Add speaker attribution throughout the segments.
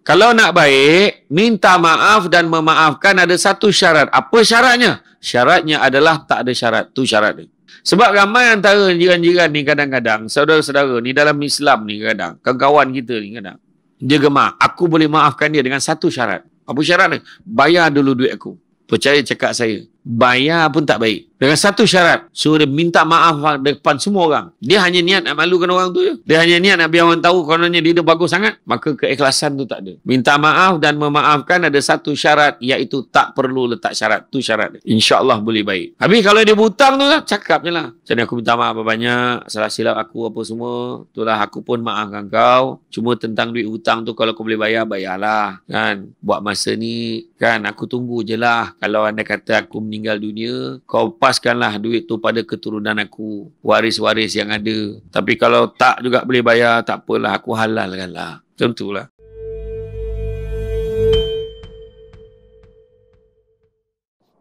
Speaker 1: Kalau nak baik, minta maaf dan memaafkan ada satu syarat. Apa syaratnya? Syaratnya adalah tak ada syarat. Tu syarat dia. Sebab ramai antara jiran-jiran ni kadang-kadang, saudara-saudara ni dalam Islam ni kadang, kawan-kawan kita ni kadang, dia gemar. Aku boleh maafkan dia dengan satu syarat. Apa syarat dia? Bayar dulu duit aku. Percaya cakap saya. Bayar pun tak baik. Dengan satu syarat. Suruh dia minta maaf depan semua orang. Dia hanya niat nak malukan orang tu je. Dia hanya niat nak biar orang tahu kononnya dia bagus sangat. Maka keikhlasan tu tak ada. Minta maaf dan memaafkan ada satu syarat. Iaitu tak perlu letak syarat. Tu syarat dia. InsyaAllah boleh baik. Habis kalau dia berhutang tu lah, cakap je lah. Macam ni aku minta maaf banyak. Salah silap aku apa semua. Itulah aku pun maafkan kau. Cuma tentang duit hutang tu kalau kau boleh bayar, bayarlah. Kan? Buat masa ni, kan aku tunggu je lah. Kalau anda kata aku meninggal dunia, kau paskanlah duit tu pada keturunan aku, waris-waris yang ada. Tapi kalau tak juga boleh bayar, tak apalah, aku halalkan lah. Macam tu lah.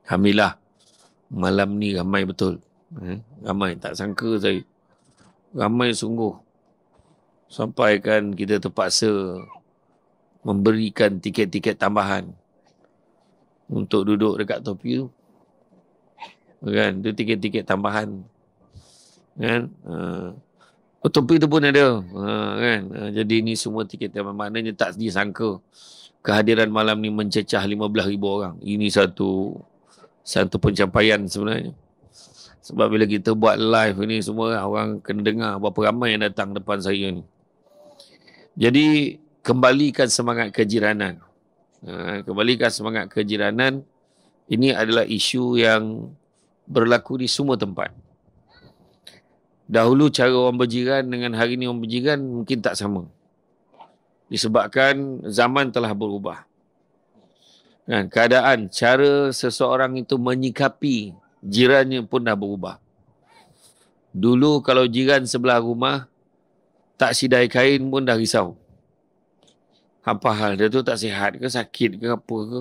Speaker 1: Alhamdulillah, malam ni ramai betul. Ramai, tak sangka saya. Ramai sungguh. Sampai kan kita terpaksa memberikan tiket-tiket tambahan untuk duduk dekat topi tu. Kan? Itu tiket-tiket tambahan. Kan? Topi tu pun ada. Kan? Jadi ni semua tiket tambahan. Maknanya tak disangka kehadiran malam ni mencecah 15,000 orang. Ini satu pencapaian sebenarnya. Sebab bila kita buat live ni semua, orang kena dengar berapa ramai yang datang depan saya ni. Jadi, kembalikan semangat kejiranan. Kembalikan semangat kejiranan. Ini adalah isu yang berlaku di semua tempat. Dahulu cara orang berjiran dengan hari ini orang berjiran mungkin tak sama. Disebabkan zaman telah berubah. Kan, keadaan, cara seseorang itu menyikapi jirannya pun dah berubah. Dulu kalau jiran sebelah rumah tak sidai kain pun dah risau. Apa hal dia tu, tak sihat ke, sakit ke, apa ke.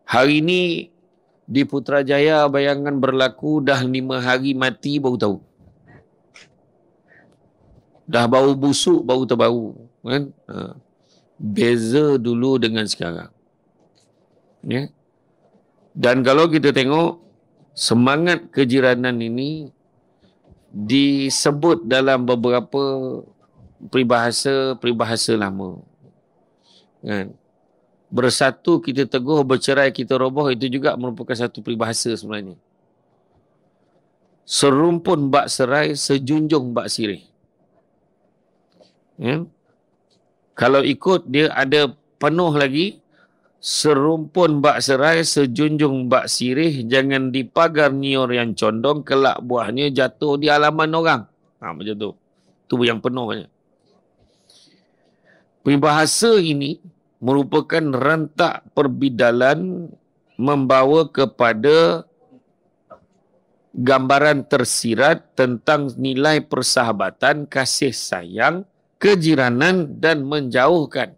Speaker 1: Hari ni di Putrajaya bayangan berlaku dah 5 hari mati baru tahu. Dah bau busuk baru terbaru. Kan? Beza dulu dengan sekarang. Ya? Dan kalau kita tengok semangat kejiranan ini disebut dalam beberapa peribahasa lama. Kan? Bersatu kita teguh, bercerai kita roboh, itu juga merupakan satu peribahasa sebenarnya. Serumpun bak serai, sejunjung bak sirih. Ya? Kalau ikut dia ada penuh lagi, serumpun bak serai, sejunjung bak sirih, jangan dipagar nyior yang condong, kelak buahnya jatuh di halaman orang. Macam tu. Tu yang penuh banyak. Peribahasa ini merupakan rentak perbidalan membawa kepada gambaran tersirat tentang nilai persahabatan, kasih sayang, kejiranan dan menjauhkan.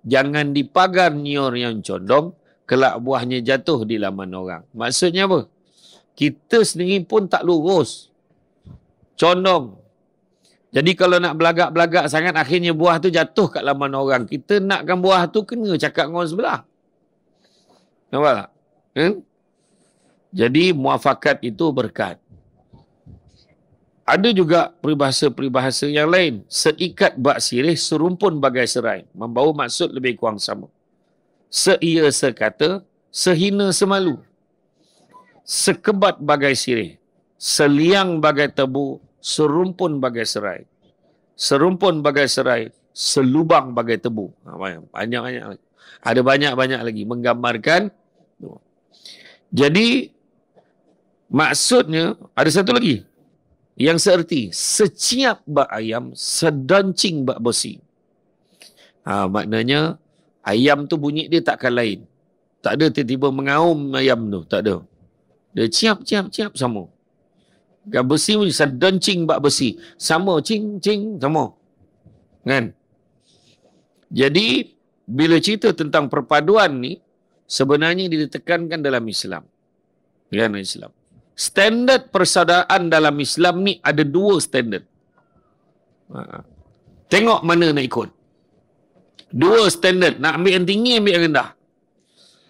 Speaker 1: Jangan dipagar nyior yang condong, kelak buahnya jatuh di laman orang. Maksudnya apa? Kita sendiri pun tak lurus. Condong. Jadi kalau nak belagak-belagak sangat, akhirnya buah tu jatuh kat laman orang. Kita nakkan buah tu kena cakap dengan orang sebelah. Nampak tak? Jadi muafakat itu berkat. Ada juga peribahasa-peribahasa yang lain. Seikat bak sirih, serumpun bagai serai. Membawa maksud lebih kurang sama. Seia sekata, sehina semalu. Sekebat bagai sirih. Seliang bagai tebu, serumpun bagai serai. Serumpun bagai serai, selubang bagai tebu. Banyak-banyak. Ada banyak-banyak lagi menggambarkan. Jadi, maksudnya, ada satu lagi. Yang seerti, seciap bak ayam, sedancing bak besi. Maknanya, ayam tu bunyi dia takkan lain. Tak ada tiba-tiba mengaum ayam tu. Tak ada. Dia ciap-ciap-ciap sama. Besi pun sedancing bak besi. Sama, cing-cing, sama. Kan? Jadi, bila cerita tentang perpaduan ni, sebenarnya ditekankan dalam Islam. Dalam Islam. Standard persaudaraan dalam Islam ni ada 2 standard. Tengok mana nak ikut. Dua standard. Nak ambil yang tinggi, ambil yang rendah.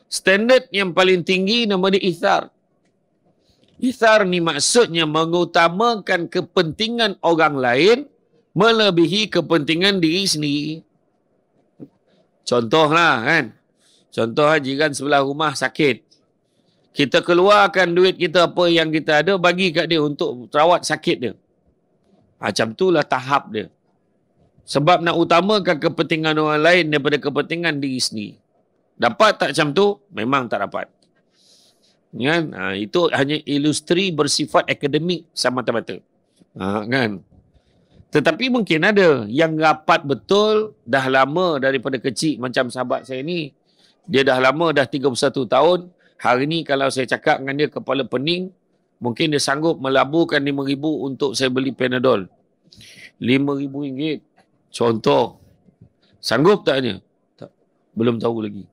Speaker 1: Standard yang paling tinggi nama dia ithar. Ithar ni maksudnya mengutamakan kepentingan orang lain melebihi kepentingan diri sendiri. Contohlah kan. Contoh jiran sebelah rumah sakit. Kita keluarkan duit kita apa yang kita ada bagi kat dia untuk rawat sakit dia. Macam itulah tahap dia. Sebab nak utamakan kepentingan orang lain daripada kepentingan diri sendiri. Dapat tak macam tu? Memang tak dapat. Kan? Itu hanya ilustri bersifat akademik semata-mata. Kan? Tetapi mungkin ada yang rapat betul, dah lama daripada kecil macam sahabat saya ni. Dia dah lama, dah 31 tahun. Hari ni kalau saya cakap dengan dia kepala pening, mungkin dia sanggup melaburkan RM5,000 untuk saya beli Panadol. RM5,000. Contoh. Sanggup tak dia? Tak. Belum tahu lagi.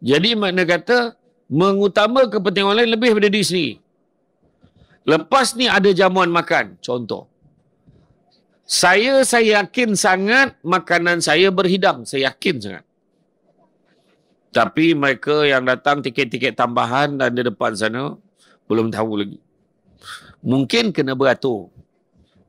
Speaker 1: Jadi makna kata, mengutama kepentingan orang lain lebih daripada diri sendiri. Lepas ni ada jamuan makan. Contoh. Saya yakin sangat makanan saya berhidang. Saya yakin sangat. Tapi mereka yang datang tiket-tiket tambahan dan di depan sana, belum tahu lagi. Mungkin kena beratur.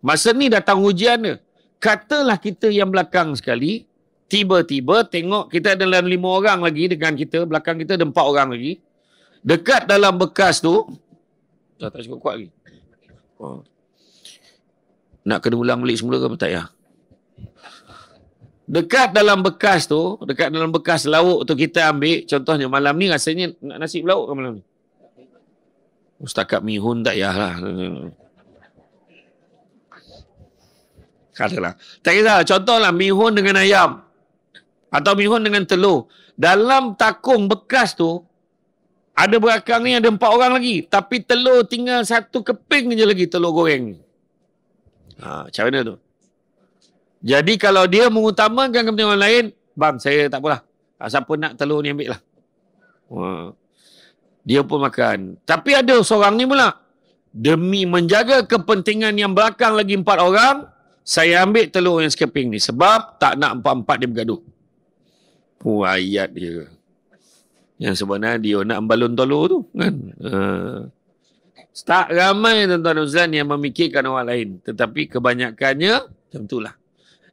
Speaker 1: Masa ni datang ujian dia. Katalah kita yang belakang sekali, tiba-tiba tengok kita ada dalam 5 orang lagi dengan kita, belakang kita ada 4 orang lagi. Dekat dalam bekas tu, tak cukup kuat lagi. Nak kena ulang balik semula ke tak ya? Dekat dalam bekas tu, dekat dalam bekas lauk tu kita ambil, contohnya malam ni rasanya nak nasi berlauk ke malam ni? Setakat mihun tak payahlah. Katalah. Tak kisah, contohlah mihun dengan ayam. Atau mihun dengan telur. Dalam takung bekas tu, ada belakang ni ada 4 orang lagi. Tapi telur tinggal 1 keping je lagi telur goreng. Macam mana tu? Jadi kalau dia mengutamakan kepentingan orang lain, bang saya tak apalah. Siapa nak telur ni ambil lah. Dia pun makan. Tapi ada seorang ni pula. Demi menjaga kepentingan yang belakang lagi 4 orang, saya ambil telur yang sekeping ni. Sebab tak nak 4-4 dia bergaduh. Ayat dia. Yang sebenarnya dia nak balun telur tu. Kan? Tak ramai tuan-tuan Ustaz yang memikirkan orang lain. Tetapi kebanyakannya macam itulah.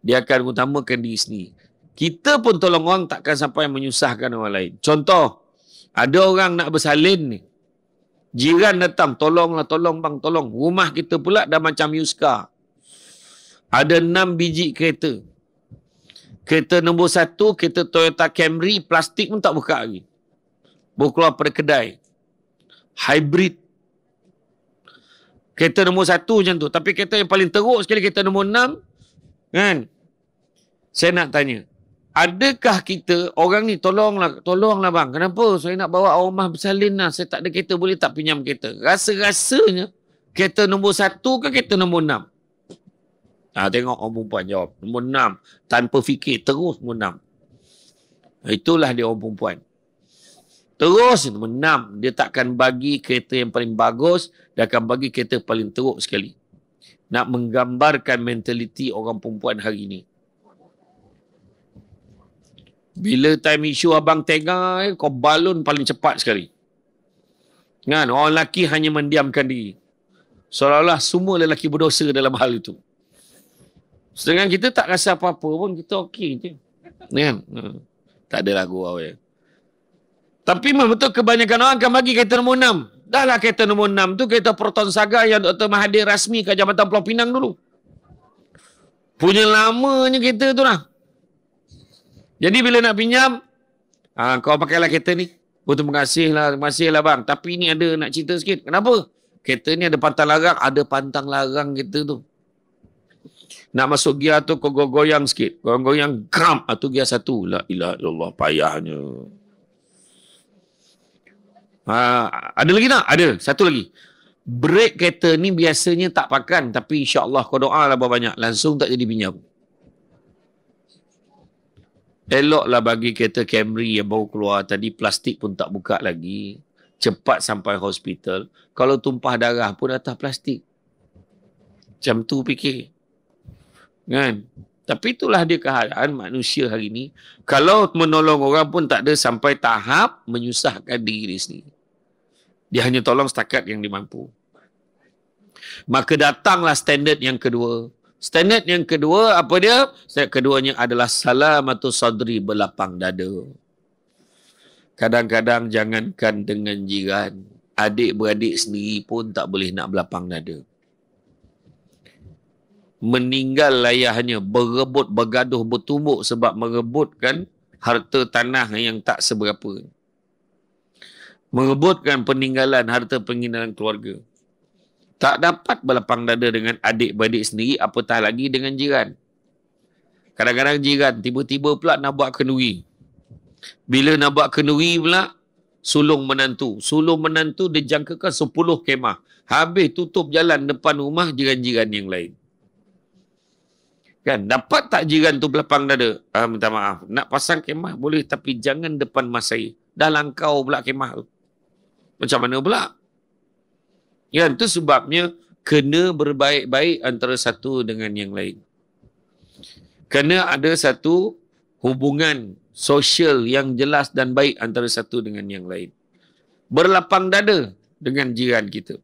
Speaker 1: Dia akan utamakan diri sendiri. Kita pun tolong orang takkan sampai menyusahkan orang lain. Contoh, ada orang nak bersalin ni. Jiran datang, tolonglah, tolong bang, tolong. Rumah kita pula dah macam Yuska. Ada 6 biji kereta. Kereta nombor 1, kereta Toyota Camry, plastik pun tak buka lagi. Baru keluar pada kedai. Hybrid. Kereta nombor 1 macam tu. Tapi kereta yang paling teruk sekali, kereta nombor 6. Kan? Saya nak tanya. Adakah kita, orang ni tolonglah bang. Kenapa? Saya nak bawa rumah bersalin lah. Saya tak ada kereta, boleh tak pinjam kereta? Rasa-rasanya, kereta nombor 1 ke kereta nombor 6? Tengok orang perempuan jawab. Nombor 6. Tanpa fikir, terus nombor 6. Itulah dia orang perempuan. Terus nombor 6. Dia takkan bagi kereta yang paling bagus. Dia akan bagi kereta paling teruk sekali. Nak menggambarkan mentaliti orang perempuan hari ini. Bila time issue abang tengah, kau balun paling cepat sekali. Kan? Orang lelaki hanya mendiamkan diri. Seolah-olah semua lelaki berdosa dalam hal itu. Sedangkan kita tak rasa apa-apa pun, kita okey je. Kan? Tak ada lagu awal. Tapi memang betul kebanyakan orang akan bagi kereta nombor 6. Dah lah kereta nombor 6 tu kereta Proton Saga yang Dr. Mahathir rasmi ke Jabatan Pulau Pinang dulu. Punya lamanya kereta tu lah. Jadi bila nak pinjam, kau pakailah kereta ni. Terima kasih lah bang. Tapi ni ada nak cerita sikit. Kenapa? Kereta ni ada pantang larang. Ada pantang larang kereta tu. Nak masuk gear tu kau goyang sikit. Goyang kram. Tu gear 1. La ilaha illallah, payahnya. Ada lagi tak? Ada. Satu lagi. Brek kereta ni biasanya tak pakan. Tapi insyaAllah kau doa lah banyak. Langsung tak jadi pinjam. Eloklah bagi kereta Camry yang baru keluar tadi. Plastik pun tak buka lagi. Cepat sampai hospital. Kalau tumpah darah pun atas plastik. Macam tu fikir. Kan? Tapi itulah dia keadaan manusia hari ini. Kalau menolong orang pun tak ada sampai tahap menyusahkan diri dia sendiri. Dia hanya tolong setakat yang dia mampu. Maka datanglah standard yang kedua. Standard yang kedua apa dia? Standard keduanya adalah salamatu sadri, berlapang dada. Kadang-kadang jangankan dengan jiran, adik-beradik sendiri pun tak boleh nak berlapang dada. Meninggal ayahnya, berebut, bergaduh, bertumbuk sebab merebutkan harta tanah yang tak seberapa. Merebutkan peninggalan, harta peninggalan keluarga. Tak dapat berlapang dada dengan adik-beradik sendiri, apatah lagi dengan jiran. Kadang-kadang jiran tiba-tiba pula nak buat kenduri. Bila nak buat kenduri pula, sulung menantu. Sulung menantu dijangkakan 10 kemah. Habis tutup jalan depan rumah jiran-jiran yang lain. Kan, dapat tak jiran tu berlapang dada? Minta maaf. Nak pasang kemah boleh, tapi jangan depan mas saya. Dah langkau pula kemah tu. Macam mana pula? Ya, itu sebabnya kena berbaik-baik antara satu dengan yang lain. Kena ada satu hubungan sosial yang jelas dan baik antara satu dengan yang lain. Berlapang dada dengan jiran kita.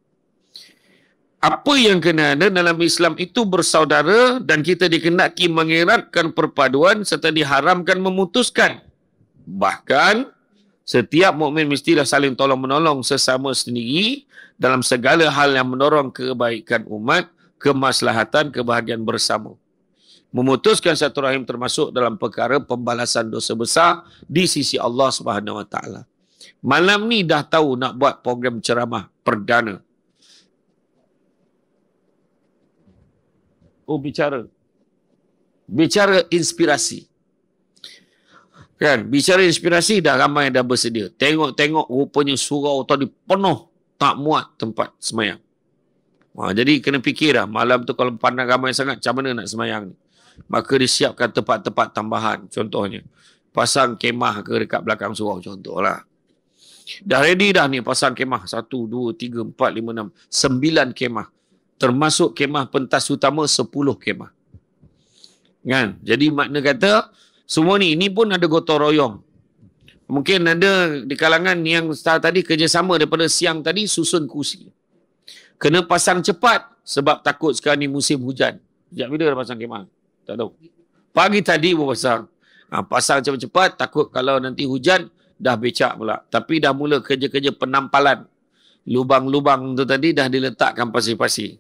Speaker 1: Apa yang kena ada dalam Islam itu bersaudara, dan kita dikehendaki mengeratkan perpaduan serta diharamkan memutuskan. Bahkan setiap mukmin mestilah saling tolong-menolong sesama sendiri dalam segala hal yang mendorong kebaikan umat, kemaslahatan, kebahagiaan bersama. Memutuskan satu rahim termasuk dalam perkara pembalasan dosa besar di sisi Allah Subhanahu Wa Taala. Malam ni dah tahu nak buat program ceramah perdana. Bicara inspirasi. Kan, bicara inspirasi dah ramai dah bersedia. Tengok-tengok rupanya surau tadi penuh, tak muat tempat semayang. Jadi kena fikir dah, malam tu kalau pandang ramai sangat, macam mana nak semayang ni? Maka disiapkan tempat-tempat tambahan. Contohnya, pasang kemah ke dekat belakang surau, contohlah. Dah ready dah ni pasang kemah. 1, 2, 3, 4, 5, 6. 9 kemah. Termasuk kemah pentas utama 10 kemah. Kan? Jadi makna kata, semua ni, ini pun ada gotong royong. Mungkin ada di kalangan yang tadi kerjasama daripada siang tadi susun kursi. Kena pasang cepat sebab takut sekarang ni musim hujan. Sejak bila dah pasang kemah? Tak tahu. Pagi tadi pun pasang. Pasang cepat-cepat, takut kalau nanti hujan dah becak pula. Tapi dah mula kerja-kerja penampalan. Lubang-lubang tu tadi dah diletakkan pasir-pasir.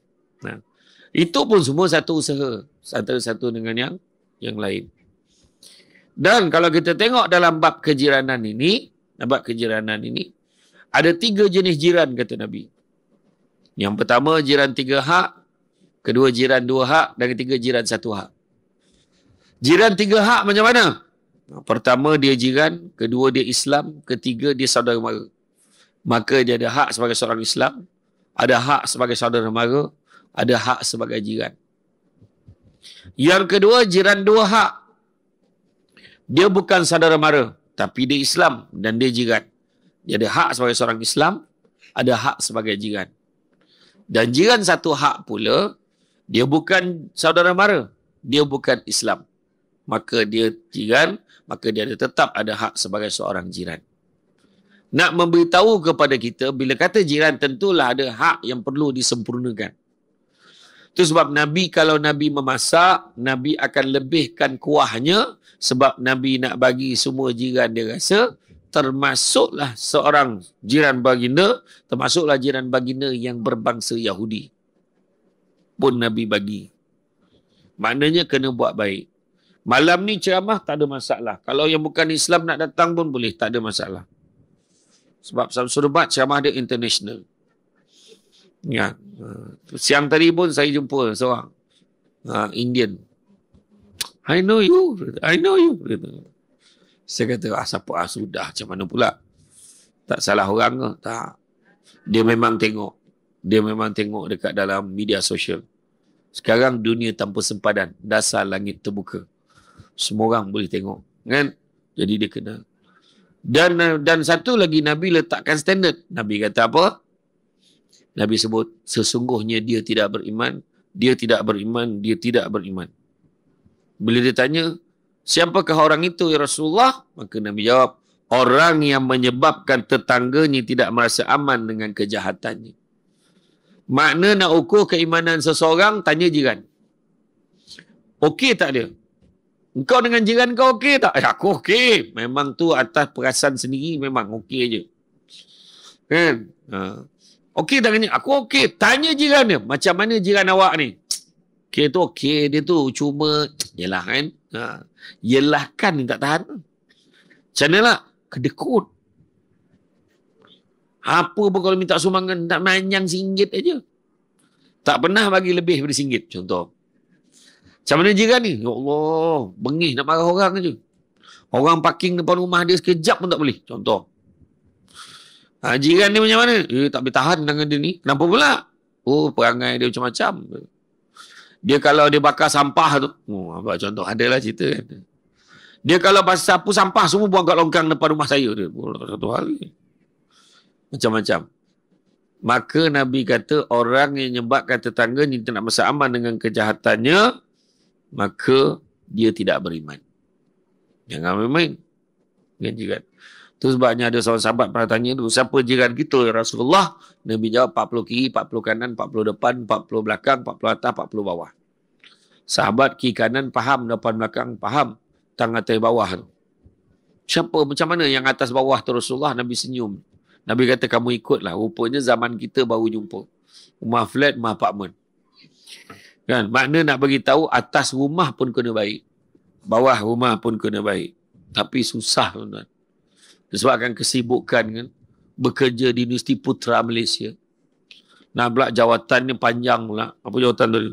Speaker 1: Itu pun semua satu usaha. Satu dengan yang lain. Dan kalau kita tengok dalam bab kejiranan ini, ada 3 jenis jiran kata Nabi. Yang pertama jiran 3 hak, kedua jiran 2 hak, dan ketiga jiran 1 hak. Jiran 3 hak macam mana? Pertama dia jiran, kedua dia Islam, ketiga dia saudara mara. Maka dia ada hak sebagai seorang Islam, ada hak sebagai saudara mara, ada hak sebagai jiran. Yang kedua jiran 2 hak. Dia bukan saudara mara, tapi dia Islam dan dia jiran. Dia ada hak sebagai seorang Islam, ada hak sebagai jiran. Dan jiran 1 hak pula, dia bukan saudara mara, dia bukan Islam. Maka dia jiran, maka dia tetap ada hak sebagai seorang jiran. Nak memberitahu kepada kita, bila kata jiran tentulah ada hak yang perlu disempurnakan. Itu sebab Nabi, kalau Nabi memasak, Nabi akan lebihkan kuahnya sebab Nabi nak bagi semua jiran dia rasa, termasuklah seorang jiran baginda, termasuklah jiran baginda yang berbangsa Yahudi. Pun Nabi bagi. Maknanya kena buat baik. Malam ni ceramah tak ada masalah. Kalau yang bukan Islam nak datang pun boleh, tak ada masalah. Sebab Samsul Ubat ceramah dia international. Ya. Siang tadi pun saya jumpa seorang Indian. I know you. Saya kata, siapa? Sudah, macam mana pula? Tak salah orang ke? Tak. Dia memang tengok. Dia memang tengok dekat dalam media sosial. Sekarang dunia tanpa sempadan. Dasar langit terbuka. Semua orang boleh tengok. Kan? Jadi dia kena. Dan satu lagi, Nabi letakkan standard. Nabi kata apa? Nabi sebut, sesungguhnya dia tidak beriman, dia tidak beriman, dia tidak beriman. Bila dia tanya, siapakah orang itu ya Rasulullah? Maka Nabi jawab, orang yang menyebabkan tetangganya tidak merasa aman dengan kejahatannya. Makna nak ukur keimanan seseorang, tanya jiran. Okey tak dia? Engkau dengan jiran kau okey tak? Aku okey. Memang tu atas perasan sendiri memang okey je. Kan? Okey tak dengan aku okey. Tanya jiran dia, macam mana jiran awak ni? Okey tu okey, dia tu cuma yelah kan. Yelah kan ni tak tahan. Macam mana lah? Kedekut. Apa pun kalau minta sumbangan, tak manyang RM1 aja. Tak pernah bagi lebih daripada RM1, contoh. Macam mana jiran ni? Ya Allah, bengih nak marah orang aja. Orang parking depan rumah dia sekejap pun tak boleh, contoh. Jiran dia macam mana? Tak boleh tahan dengan dia ni. Kenapa pula? Oh, perangai dia macam-macam. Dia kalau dia bakar sampah tu, contoh, adalah cerita kan. Dia kalau sapu sampah semua buang kat longkang depan rumah saya dia. Satu hari. Macam-macam. Maka Nabi kata orang yang menyebabkan tetangga ni tidak merasa aman dengan kejahatannya, maka dia tidak beriman. Jangan main-main dengan jiran. Itu sebabnya ada seorang sahabat pernah tanya tu, siapa jiran kita ya Rasulullah? Nabi jawab 40 kiri, 40 kanan, 40 depan, 40 belakang, 40 atas, 40 bawah. Sahabat kiri kanan faham, depan belakang faham, tang atas bawah tu. Siapa macam mana yang atas bawah tu Rasulullah? Nabi senyum. Nabi kata kamu ikutlah. Rupanya zaman kita baru jumpa. Rumah flat, rumah apartmen. Kan? Makna nak bagi tahu atas rumah pun kena baik. Bawah rumah pun kena baik. Tapi susah tuan-tuan. Disebabkan kesibukan kan. Bekerja di Universiti Putra Malaysia. Nak pula jawatannya panjang pula. Apa jawatan tadi?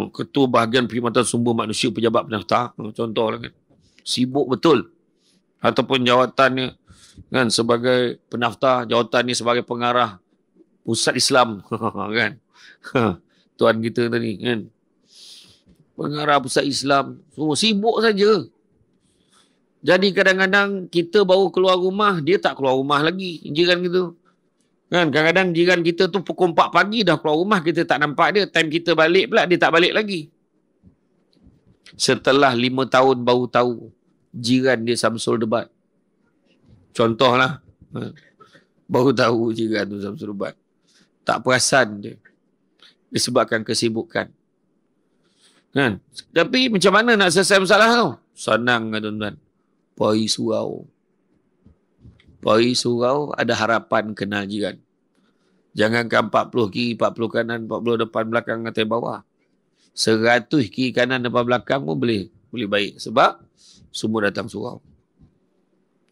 Speaker 1: Ketua Bahagian Perkhidmatan Sumber Manusia Pejabat Pendaftar. Contohlah kan. Sibuk betul. Ataupun jawatannya kan sebagai pendaftar, jawatannya sebagai pengarah Pusat Islam kan. Tuan kita tadi kan. Pengarah Pusat Islam. Semua sibuk saja. Jadi kadang-kadang kita baru keluar rumah, dia tak keluar rumah lagi. Jiran gitu. Kan kadang-kadang jiran kita tu pukul 4 pagi dah keluar rumah, kita tak nampak dia. Time kita balik pula dia tak balik lagi. Setelah 5 tahun baru tahu jiran dia Samsul Debat. Contohlah. Baru tahu jiran tu Samsul Debat. Tak perasan dia. Disebabkan kesibukan. Kan? Tapi macam mana nak selesai masalah tu? Senang kan tuan-tuan. Pari surau. Pari surau ada harapan kenal jiran. Jangankan 40 kiri, 40 kanan, 40 depan, belakang, atas bawah. 100 kiri, kanan, depan, belakang pun boleh baik. Sebab semua datang surau.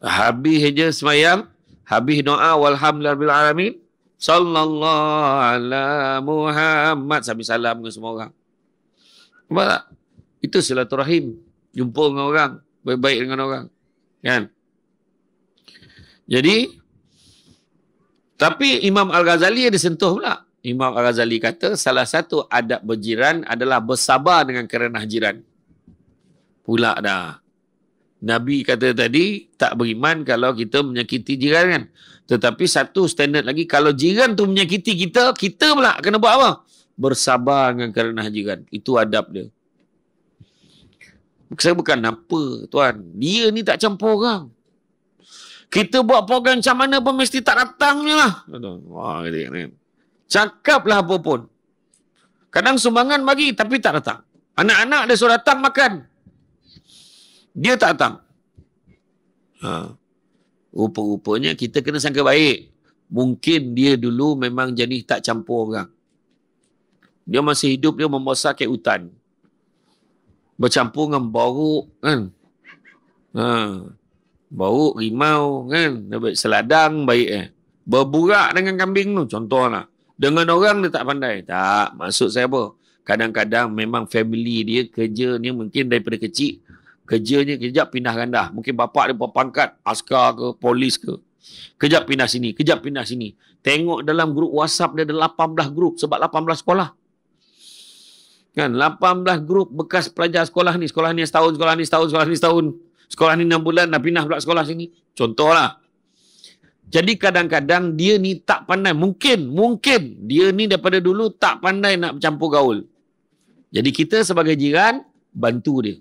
Speaker 1: Habis je semayang. Habis doa. Walhamdulillahirrahmanirrahim. Sallallahu ala Muhammad. Sambil salam ke semua orang. Nampak tak? Itu silaturahim. Jumpa dengan orang. Baik-baik dengan orang. Kan? Jadi, tapi Imam Al-Ghazali ada sentuh pula. Imam Al-Ghazali kata salah satu adab berjiran adalah bersabar dengan kerenah jiran. Pula dah. Nabi kata tadi, tak beriman kalau kita menyakiti jiran kan. Tetapi satu standard lagi, kalau jiran tu menyakiti kita, kita pula kena buat apa? Bersabar dengan kerenah jiran. Itu adab dia. Saya bukan apa, tuan. Dia ni tak campur orang. Kita buat program macam mana pun mesti tak datang je lah. Wah, cakaplah apa pun. Kadang sumbangan bagi, tapi tak datang. Anak-anak dia suruh datang makan. Dia tak datang. Rupa-rupanya kita kena sangka baik. Mungkin dia dulu memang jenis tak campur orang. Dia masih hidup, dia membesar kayak hutan. Bercampur dengan boruk kan. Boruk, rimau kan. Seladang baik Berburak dengan kambing tu contohlah. Dengan orang dia tak pandai. Tak, maksud saya apa? Kadang-kadang memang family dia kerja ni mungkin daripada kecil. Kerjanya kejap pindah randah. Mungkin bapak dia berpangkat askar ke, polis ke. Kejap pindah sini, kejap pindah sini. Tengok dalam grup WhatsApp dia ada 18 grup sebab 18 sekolah. Kan, 18 grup bekas pelajar sekolah ni setahun, sekolah ni setahun, sekolah ni setahun. Sekolah ni 6 bulan dah pindah pula sekolah sini. Contohlah. Jadi kadang-kadang dia ni tak pandai. Mungkin dia ni daripada dulu tak pandai nak bercampur gaul. Jadi kita sebagai jiran, bantu dia.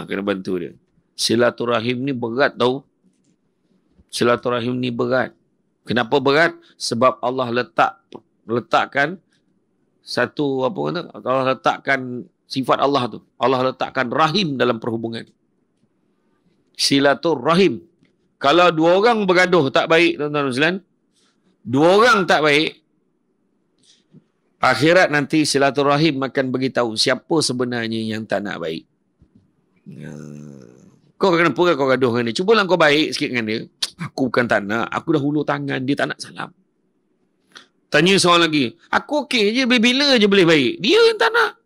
Speaker 1: Kena bantu dia. Silaturahim ni berat tau. Silaturahim ni berat. Kenapa berat? Sebab Allah letakkan satu, apa kata? Allah letakkan sifat Allah tu. Allah letakkan rahim dalam perhubungan. Silaturahim. Kalau dua orang bergaduh tak baik, tuan-tuan dan sekalian, dua orang tak baik, akhirat nanti silaturahim akan beritahu siapa sebenarnya yang tak nak baik. Kau kenapa kau gaduh dengan dia? Cubalah kau baik sikit dengan dia. Aku bukan tak nak. Aku dah hulur tangan. Dia tak nak salam. Tanya seorang lagi. Aku okey je. Bila je boleh baik. Dia yang tak nak.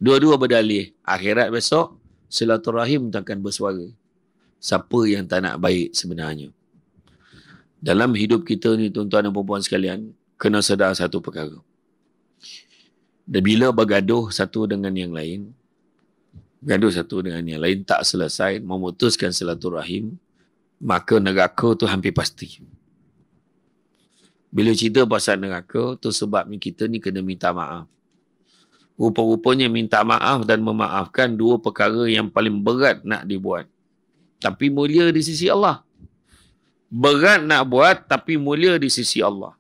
Speaker 1: Dua-dua berdalih. Akhirat besok, silaturahim takkan bersuara. Siapa yang tak nak baik sebenarnya. Dalam hidup kita ni, tuan-tuan dan puan-puan sekalian, kena sedar satu perkara. Dan bila bergaduh satu dengan yang lain, tak selesai, memutuskan silaturahim, maka neraka tu hampir pasti. Bila cerita pasal neraka, tu sebabnya kita ni kena minta maaf. Rupa-rupanya minta maaf dan memaafkan dua perkara yang paling berat nak dibuat. Tapi mulia di sisi Allah. Berat nak buat, tapi mulia di sisi Allah.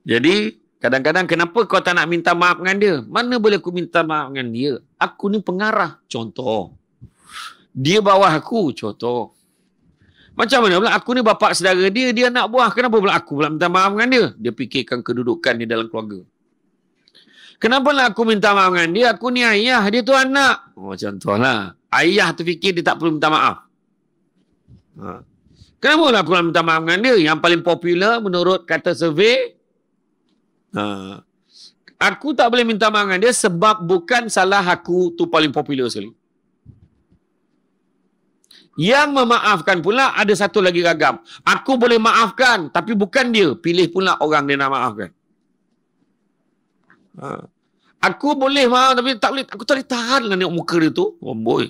Speaker 1: Jadi, kadang-kadang kenapa kau tak nak minta maaf dengan dia? Mana boleh aku minta maaf dengan dia? Aku ni pengarah. Contoh. Dia bawah aku. Contoh. Macam mana pula? Aku ni bapa saudara dia, dia anak buah. Kenapa pula aku pula minta maaf dengan dia? Dia fikirkan kedudukan dia dalam keluarga. Kenapa lah aku minta maaf dengan dia? Aku ni ayah, dia tu anak. Contohlah. Ayah tu fikir dia tak perlu minta maaf. Kenapa lah aku nak minta maaf dengan dia? Yang paling popular menurut kata survey, aku tak boleh minta maaf dengan dia sebab bukan salah aku tu paling popular sekali. Yang memaafkan pula ada satu lagi ragam. Aku boleh maafkan tapi bukan dia. Pilih pula orang dia nak maafkan. Aku boleh maaf tapi aku tak boleh tahan lah tengok muka dia tu. Boy.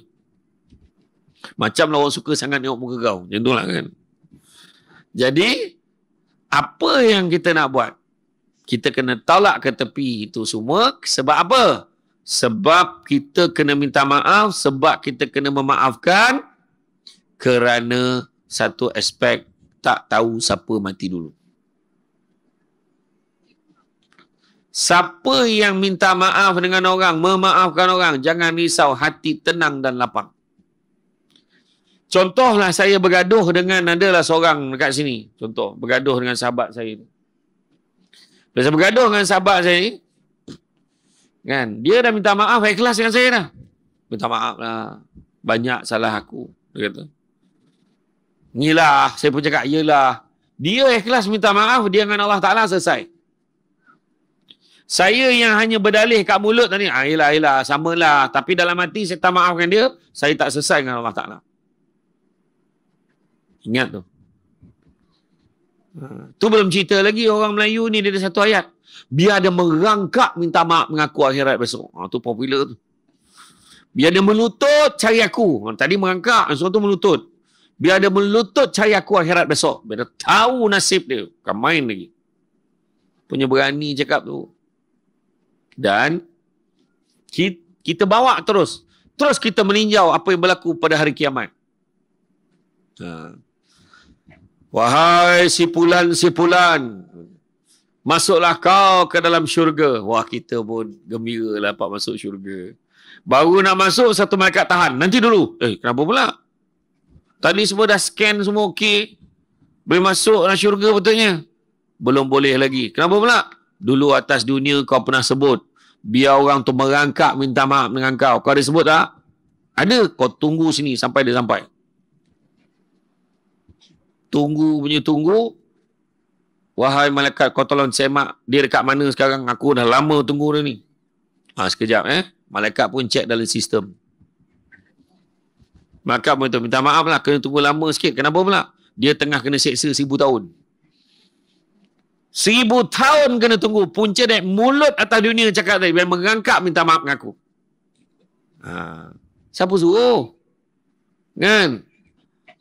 Speaker 1: Macam lah orang suka sangat tengok muka kau. Macam tu lah kan. Jadi, apa yang kita nak buat? Kita kena tolak ke tepi itu semua. Sebab apa? Sebab kita kena minta maaf. Sebab kita kena memaafkan. Kerana satu aspek tak tahu siapa mati dulu. Siapa yang minta maaf dengan orang, memaafkan orang, jangan risau, hati tenang dan lapang. Contohlah saya bergaduh dengan adalah seorang dekat sini. Contoh, bergaduh dengan sahabat saya. Bila saya bergaduh dengan sahabat saya ni, kan, dia dah minta maaf, ikhlas dengan saya dah. Minta maaf lah, banyak salah aku. Dia kata, inilah, saya pun cakap, yelah. Dia ikhlas minta maaf, dia dengan Allah Ta'ala selesai. Saya yang hanya berdalih kat mulut tadi, yelah, samalah. Tapi dalam hati saya tak maafkan dia, saya tak selesai dengan Allah Ta'ala. Ingat tu. Tu belum cerita lagi orang Melayu ni, dia ada satu ayat. Biar dia merangkak minta maaf mengaku akhirat besok. Tu popular tu. Biar dia melutut cari aku. Tadi merangkak, seorang tu melutut. Biar dia melutut cari aku akhirat besok. Biar dia tahu nasib dia. Bukan main lagi. Punya berani cakap tu. Dan kita bawa terus. Terus kita meninjau apa yang berlaku pada hari kiamat. Wahai si pulan, masuklah kau ke dalam syurga. Wah, kita pun gembira lah dapat masuk syurga. Baru nak masuk, satu malaikat tahan. Nanti dulu. Kenapa pula? Tadi semua dah scan, semua okey. Boleh masuk dalam syurga betulnya? Belum boleh lagi. Kenapa pula? Dulu atas dunia kau pernah sebut, biar orang tu merangkak minta maaf dengan kau. Kau ada sebut tak? Ada. Kau tunggu sini sampai dia sampai. Tunggu. Wahai malaikat, kau tolong semak dia dekat mana sekarang. Aku dah lama tunggu dia ni. Sekejap malaikat pun cek dalam sistem. Malaikat pun minta maaf lah, kena tunggu lama sikit. Kenapa pula? Dia tengah kena seksa 1000 tahun. 1000 tahun kena tunggu. Punca dari mulut atas dunia cakap tadi, biar mengangkat minta maaf dengan aku. Siapa suruh? Kan?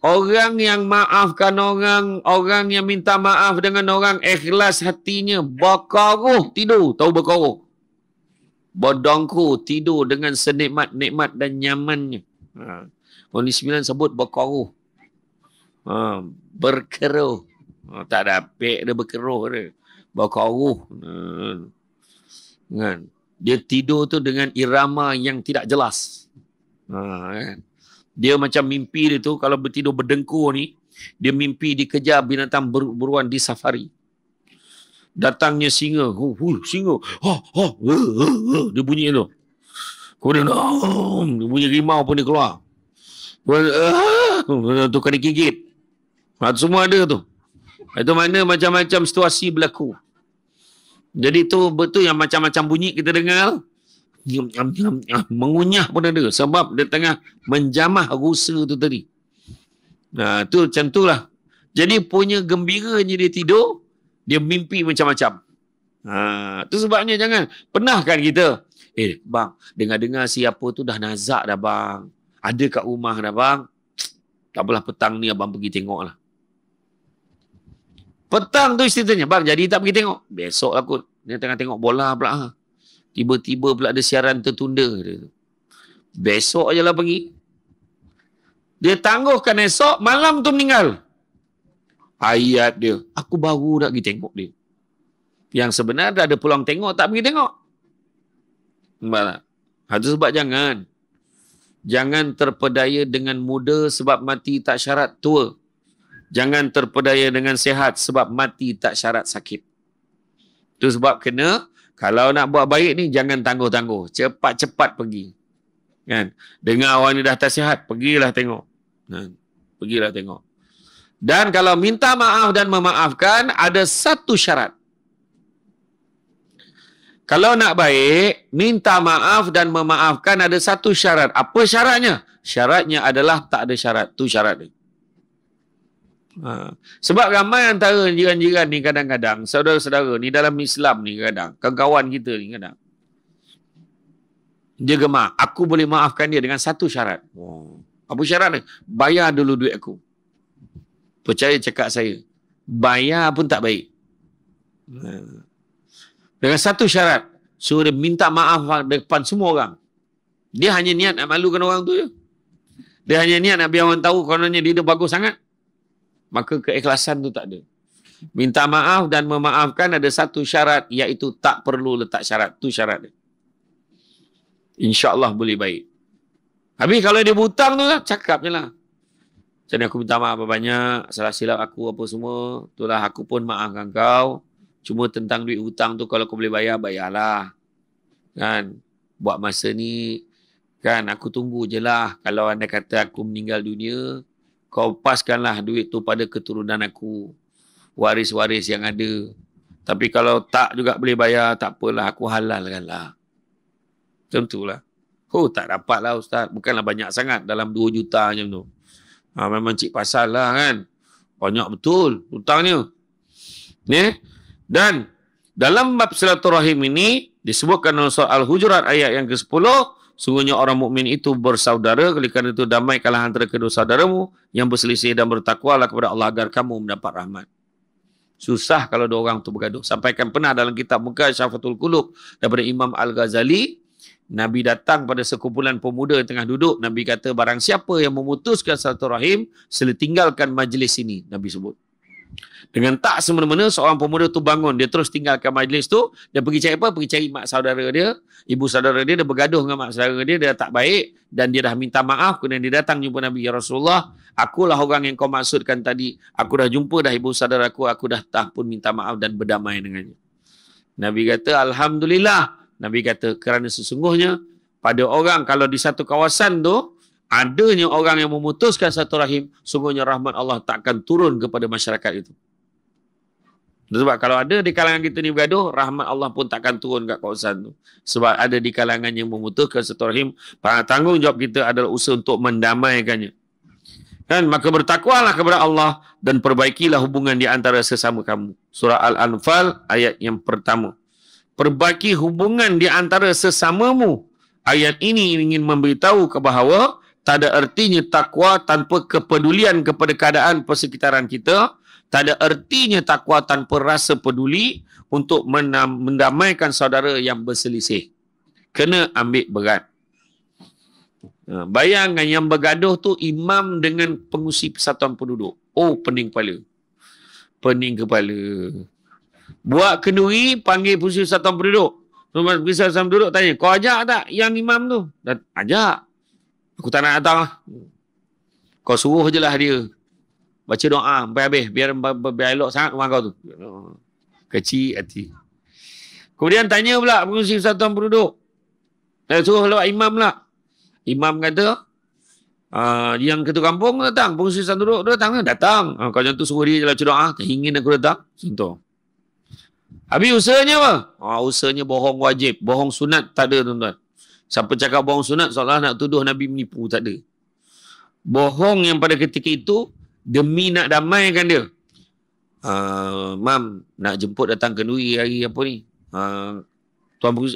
Speaker 1: Orang yang maafkan orang yang minta maaf dengan orang ikhlas hatinya, berkaruh tidur. Tahu berkaruh? Berdongku tidur dengan senikmat-nikmat dan nyamannya. Orang di 9 sebut berkaruh. Berkeruh. Tak ada apik dia berkeruh dia. Berkaruh. Kan? Dia tidur tu dengan irama yang tidak jelas. Kan? Dia macam mimpi dia tu, kalau bertidur berdengkur ni, dia mimpi dikejar binatang buruan di safari. Datangnya singa, singa, dia bunyi tu. Kemudian, dia bunyi rimau pun dia keluar. Tu kena gigit. Semua ada tu. Itu mana macam-macam situasi berlaku. Jadi tu betul yang macam-macam bunyi kita dengar. Mengunyah pun ada. Sebab dia tengah menjamah rusa tu tadi. Nah, tu macam tu lah. Jadi punya gembiranya dia tidur, dia mimpi macam-macam. Tu sebabnya jangan. Pernah kan kita, bang, dengar-dengar siapa tu dah nazak dah bang. Ada kat rumah dah bang. Tak apalah petang ni abang pergi tengok lah. Petang tu istilahnya, bang jadi tak pergi tengok. Besok lah kot. Dia tengah tengok bola pula. Tiba-tiba pula ada siaran tertunda. Besok je lah pergi. Dia tangguhkan esok, malam tu meninggal. Ayat dia, aku baru nak pergi tengok dia. Yang sebenarnya ada peluang tengok, tak pergi tengok. Nampak tak? Itu sebab jangan. Jangan terpedaya dengan muda sebab mati tak syarat tua. Jangan terpedaya dengan sihat sebab mati tak syarat sakit. Itu sebab kena, kalau nak buat baik ni, jangan tangguh-tangguh. Cepat-cepat pergi. Kan? Dengar orang ni dah tak sihat, pergilah tengok. Pergilah tengok. Dan kalau minta maaf dan memaafkan, ada satu syarat. Kalau nak baik, minta maaf dan memaafkan ada satu syarat. Apa syaratnya? Syaratnya adalah tak ada syarat. Tu syarat dia. Sebab ramai antara jiran-jiran ni kadang-kadang, saudara-saudara ni dalam Islam ni kadang, kawan-kawan kita ni kadang, dia gemar, aku boleh maafkan dia dengan satu syarat. Apa syarat ni? Bayar dulu duit aku. Percaya cakap saya, bayar pun tak baik. Dengan satu syarat, suruh dia minta maaf depan semua orang. Dia hanya niat nak malukan orang tu je. Dia hanya niat nak biar orang tahu kononnya dia bagus sangat. Maka keikhlasan tu tak ada. Minta maaf dan memaafkan ada satu syarat, iaitu tak perlu letak syarat. Tu syarat dia. InsyaAllah boleh baik. Habis kalau dia berhutang tu lah, cakap je lah. Macam ni aku minta maaf banyak, salah silap aku apa semua. Itulah aku pun maafkan kau. Cuma tentang duit hutang tu kalau kau boleh bayar, bayarlah. Kan? Buat masa ni, kan aku tunggu je lah. Kalau anda kata aku meninggal dunia, kau paskanlah duit tu pada keturunan aku. Waris-waris yang ada. Tapi kalau tak juga boleh bayar, tak apalah, aku halalkanlah. Tentulah. Tak dapat lah Ustaz. Bukanlah banyak sangat dalam 2 juta macam tu. Memang cik pasal lah kan. Banyak betul hutangnya. Dan dalam bab silaturahim ini, disebutkan dalam surah Al-Hujurat ayat yang ke-10, sungguhnya orang mukmin itu bersaudara, oleh kerana itu damaikanlah antara kedua saudaramu yang berselisih dan bertakwalah kepada Allah agar kamu mendapat rahmat. Susah kalau dua orang tu bergaduh. Sampaikan pernah dalam kitab Muka Syafatul Qulub daripada Imam Al-Ghazali, Nabi datang pada sekumpulan pemuda yang tengah duduk. Nabi kata, barang siapa yang memutuskan silaturahim, sila tinggalkan majlis ini. Nabi sebut. Dengan tak semena-mena seorang pemuda tu bangun, dia terus tinggalkan majlis tu, dia pergi cari apa? Pergi cari mak saudara dia, ibu saudara dia bergaduh dengan mak saudara dia tak baik dan dia dah minta maaf. Kemudian dia datang jumpa Nabi, ya Rasulullah, akulah orang yang kau maksudkan tadi. Aku dah jumpa dah ibu saudara aku dah pun minta maaf dan berdamai dengannya. Nabi kata, alhamdulillah. Nabi kata, kerana sesungguhnya pada orang kalau di satu kawasan tu adanya orang yang memutuskan satu rahim, sungguhnya rahmat Allah tak akan turun kepada masyarakat itu. Sebab kalau ada di kalangan kita ni bergaduh, rahmat Allah pun takkan turun kat kawasan tu. Sebab ada di kalangan yang memutuskan silaturahim, tanggungjawab kita adalah usaha untuk mendamaikannya. Kan? Maka bertakwalah kepada Allah dan perbaikilah hubungan di antara sesama kamu. Surah Al-Anfal ayat yang pertama. Perbaiki hubungan di antara sesamamu. Ayat ini ingin memberitahu bahawa Tak ada artinya takwa tanpa kepedulian kepada keadaan persekitaran kita. Tak ada artinya takwa tanpa rasa peduli untuk mendamaikan saudara yang berselisih. Kena ambil berat. Bayangkan yang bergaduh tu imam dengan pengurusi persatuan penduduk. Oh, pening kepala. Pening kepala. Buat kenduri, panggil pengurusi persatuan penduduk. Pengurusi persatuan penduduk tanya, kau ajak tak yang imam tu? Dan, ajak. Aku tak nak datang lah. Kau suruh je lah dia. Baca doa sampai habis. Biar elok sangat rumah kau tu. Kecil hati. Kemudian tanya pula pengurusi persatuan penduduk. Suruh lewat imam pula. Imam kata, yang ketua kampung datang. Pengurusi persatuan penduduk datang. Datang. Kau macam tu suruh dia je lah baca doa. Tak ingin aku datang. Contoh. Habis usahanya apa? Usahanya bohong wajib. Bohong sunat tak ada, tuan-tuan. Siapa cakap bohong sunat seolah nak tuduh Nabi menipu. Tak ada. Bohong yang pada ketika itu demi nak damaikan dia. Mam, nak jemput datang kenduri hari apa ni? Tuan Pengurusi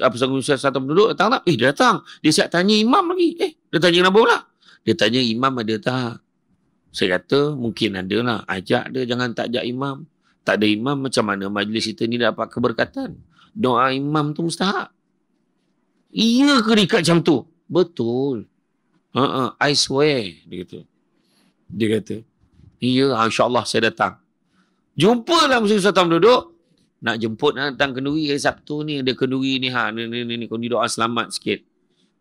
Speaker 1: Persatuan Penduduk datang tak? Dia datang. Dia siap tanya imam lagi. Dia tanya kenapa pula? Dia tanya imam ada tak? Saya kata mungkin ada lah. Ajak dia, jangan tak ajak imam. Tak ada imam, macam mana majlis kita ni dapat keberkatan? Doa imam tu mustahak. Iya ke dekat macam tu? Betul. I swear. Dia kata. Iya, insyaAllah saya datang. Jumpalah Pengurusi Persatuan Penduduk. Nak jemput nak datang kenduri hari Sabtu ni. Ada kenduri ni. Ni kau ni doa selamat sikit.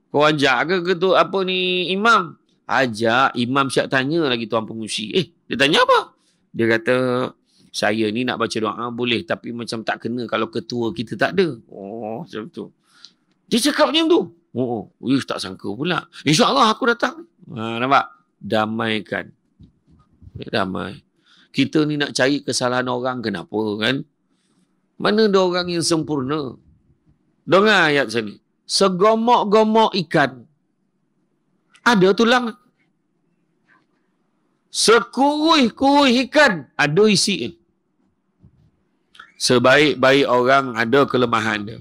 Speaker 1: Kau ajak ke tu apa ni imam? Ajak. Imam siap tanya lagi tuan pengurusi. Dia tanya apa? Dia kata, saya ni nak baca doa boleh. Tapi macam tak kena kalau ketua kita tak ada. Oh, macam tu. Dia cakap macam tu. Tak sangka pula. InsyaAllah aku datang. Nampak? Damaikan. Damai. Kita ni nak cari kesalahan orang. Kenapa kan? Mana ada orang yang sempurna? Dengar ayat sini. Segomok-gomok ikan. Ada tulang. Sekuruh-kuruh ikan. Ada isi. Sebaik-baik orang ada kelemahan dia.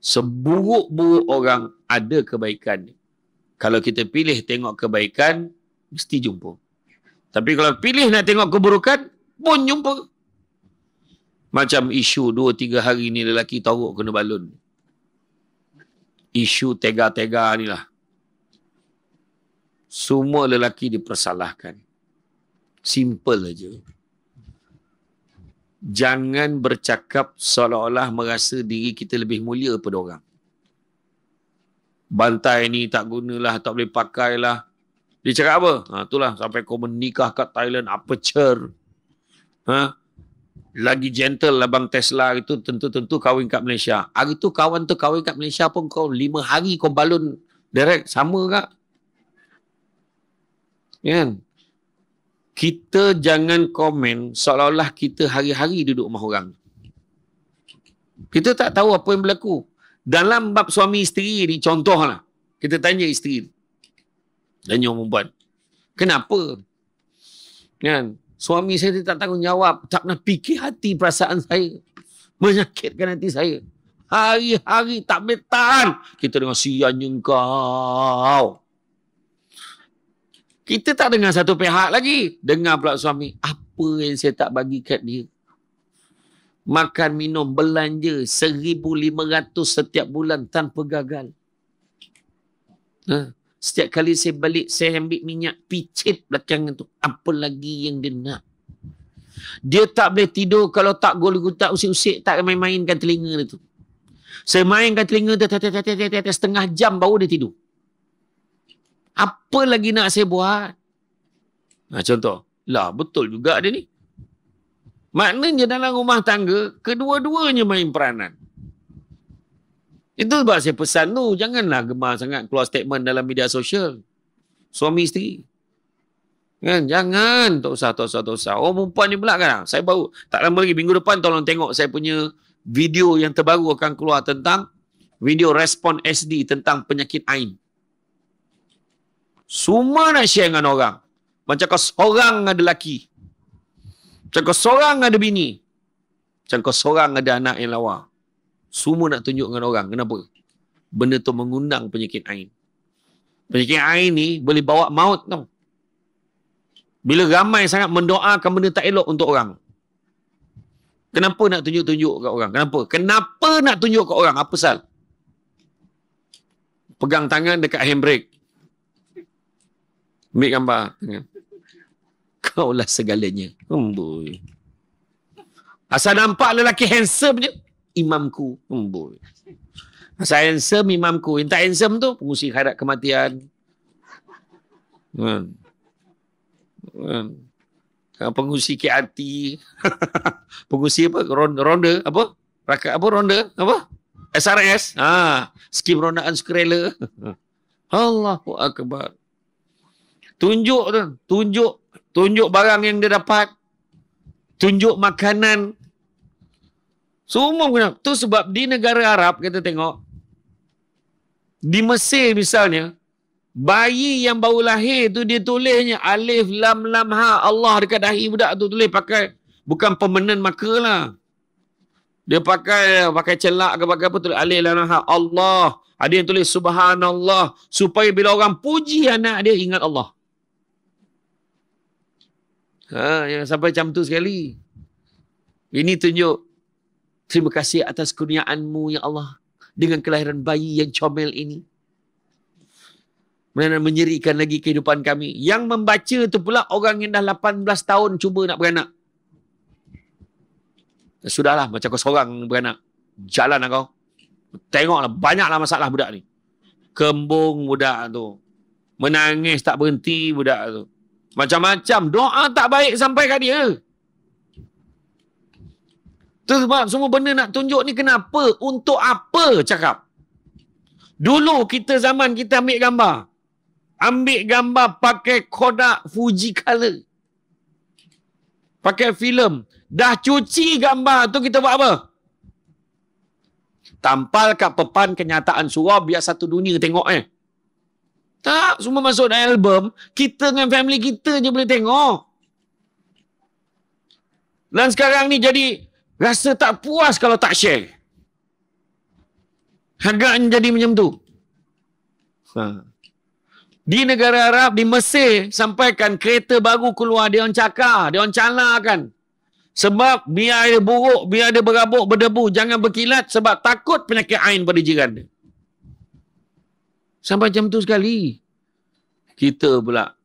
Speaker 1: Seburuk-buruk orang ada kebaikan dia. Kalau kita pilih tengok kebaikan, mesti jumpa. Tapi kalau pilih nak tengok keburukan, pun jumpa. Macam isu 2-3 hari ni lelaki torok kena balun. Isu tega-tega ni lah. Semua lelaki dipersalahkan. Simple aja. Jangan bercakap seolah-olah merasa diri kita lebih mulia daripada orang. Bantai ni tak gunalah, tak boleh pakai lah. Dia cakap apa? Itulah sampai kau menikah kat Thailand, apa cer. Lagi gentle abang Tesla itu tentu-tentu kahwin kat Malaysia. Hari tu kawan tu kahwin kat Malaysia pun kau 5 hari kau balun direct. Sama kak? Kan? Kita jangan komen seolah-olah kita hari-hari duduk rumah orang. Kita tak tahu apa yang berlaku. Dalam bab suami isteri ni, contohlah. Kita tanya isteri. Tanya perempuan. Kenapa? Kan? Suami saya tak tanggungjawab. Tak pernah fikir hati perasaan saya. Menyakitkan hati saya. Hari-hari tak boleh tahan. Kita dengar siannya kau. Kita tak dengar satu pihak lagi. Dengar pula suami. Apa yang saya tak bagi kat dia? Makan, minum, belanja 1,500 setiap bulan tanpa gagal. Setiap kali saya balik, saya ambil minyak picit belakang tu. Apa lagi yang dia nak? Dia tak boleh tidur kalau tak gol-gutak usik-usik, tak main-mainkan telinga dia tu. Saya mainkan telinga dia setengah jam baru dia tidur. Apa lagi nak saya buat? Contoh. Lah, betul juga dia ni. Maknanya dalam rumah tangga, kedua-duanya main peranan. Itu sebab saya pesan tu, janganlah gemar sangat keluar statement dalam media sosial. Suami isteri. Kan? Jangan. Tak usah. Oh, perempuan ni pula kan. Saya baru, tak lama lagi, minggu depan tolong tengok saya punya video yang terbaru akan keluar tentang video respon SD tentang penyakit Ain. Semua nak share dengan orang. Macam kau seorang ada lelaki. Macam kau seorang ada bini. Macam kau seorang ada anak yang lawa. Semua nak tunjuk dengan orang. Kenapa? Benda tu mengundang penyakit Ain. Penyakit ain ni boleh bawa maut tau. Bila ramai sangat mendoakan benda tak elok untuk orang. Kenapa nak tunjuk-tunjuk kat orang? Kenapa nak tunjuk kat orang? Apa sal? Pegang tangan dekat handbrake. Ambil gambar. Kaulah segalanya. Boy. Asal nampak lelaki handsome je, imamku. Boy. Asal handsome, imamku. Yang tak handsome tu, pengusi akhirat kematian. Pengusi KRT. Pengusi apa? Ronda. Apa? Rakat apa? Ronda. Apa? SRS. Skim rondaan sukarela. Allahu Akbar. Tunjuk tu. Tunjuk barang yang dia dapat. Tunjuk makanan. Semua guna. Tu sebab di negara Arab, kita tengok. Di Mesir misalnya, bayi yang baru lahir tu dia tulisnya alif lam lam ha Allah dekat dahi budak tu, tulis pakai bukan permanent marker lah. Dia pakai celak ke pakai apa, tulis alif lam lam ha Allah. Ada yang tulis subhanallah supaya bila orang puji anak dia ingat Allah. Jangan sampai macam tu sekali. Ini tunjuk terima kasih atas kurniaanmu ya Allah dengan kelahiran bayi yang comel ini. Dan menyerikan lagi kehidupan kami. Yang membaca tu pula orang yang dah 18 tahun cuba nak beranak. Sudahlah, macam kau seorang beranak. Jalan lah kau. Tengoklah, banyaklah masalah budak ni. Kembung budak tu. Menangis tak berhenti budak tu. Macam-macam. Doa tak baik sampai kat dia. Tu sebab semua benda nak tunjuk ni kenapa? Untuk apa cakap? Dulu kita zaman kita ambil gambar. Ambil gambar pakai Kodak Fuji Color. Pakai filem. Dah cuci gambar tu kita buat apa? Tampal kat papan kenyataan surau biar satu dunia tengok Tak, semua masuk dalam album. Kita dengan family kita je boleh tengok. Dan sekarang ni jadi rasa tak puas kalau tak share. Agaknya jadi macam tu. Di negara Arab, di Mesir, sampaikan kereta baru keluar, dia orang cakar, dia orang calarkan. Sebab biar dia buruk, biar dia berabuk, berdebu, jangan berkilat sebab takut penyakit ain pada jiran dia. Sampai macam tu sekali. Kita pula.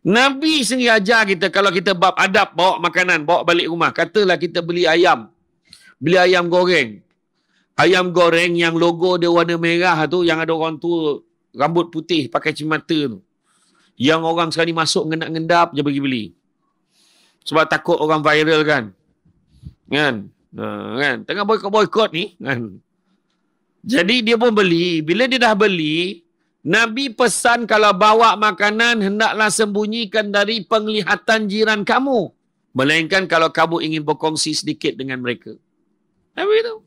Speaker 1: Nabi sendiri ajar kita, kalau kita bab adab, bawa makanan, bawa balik rumah. Katalah kita beli ayam. Beli ayam goreng. Ayam goreng yang logo dia warna merah tu, yang ada orang tua rambut putih pakai cimata tu. Yang orang sekali masuk ngendap-ngendap je pergi beli. Sebab takut orang viral kan. Kan? Tengah boykot ni. Kan? Jadi dia pun beli. Bila dia dah beli, Nabi pesan kalau bawa makanan, hendaklah sembunyikan dari penglihatan jiran kamu. Melainkan kalau kamu ingin berkongsi sedikit dengan mereka. Nabi tu.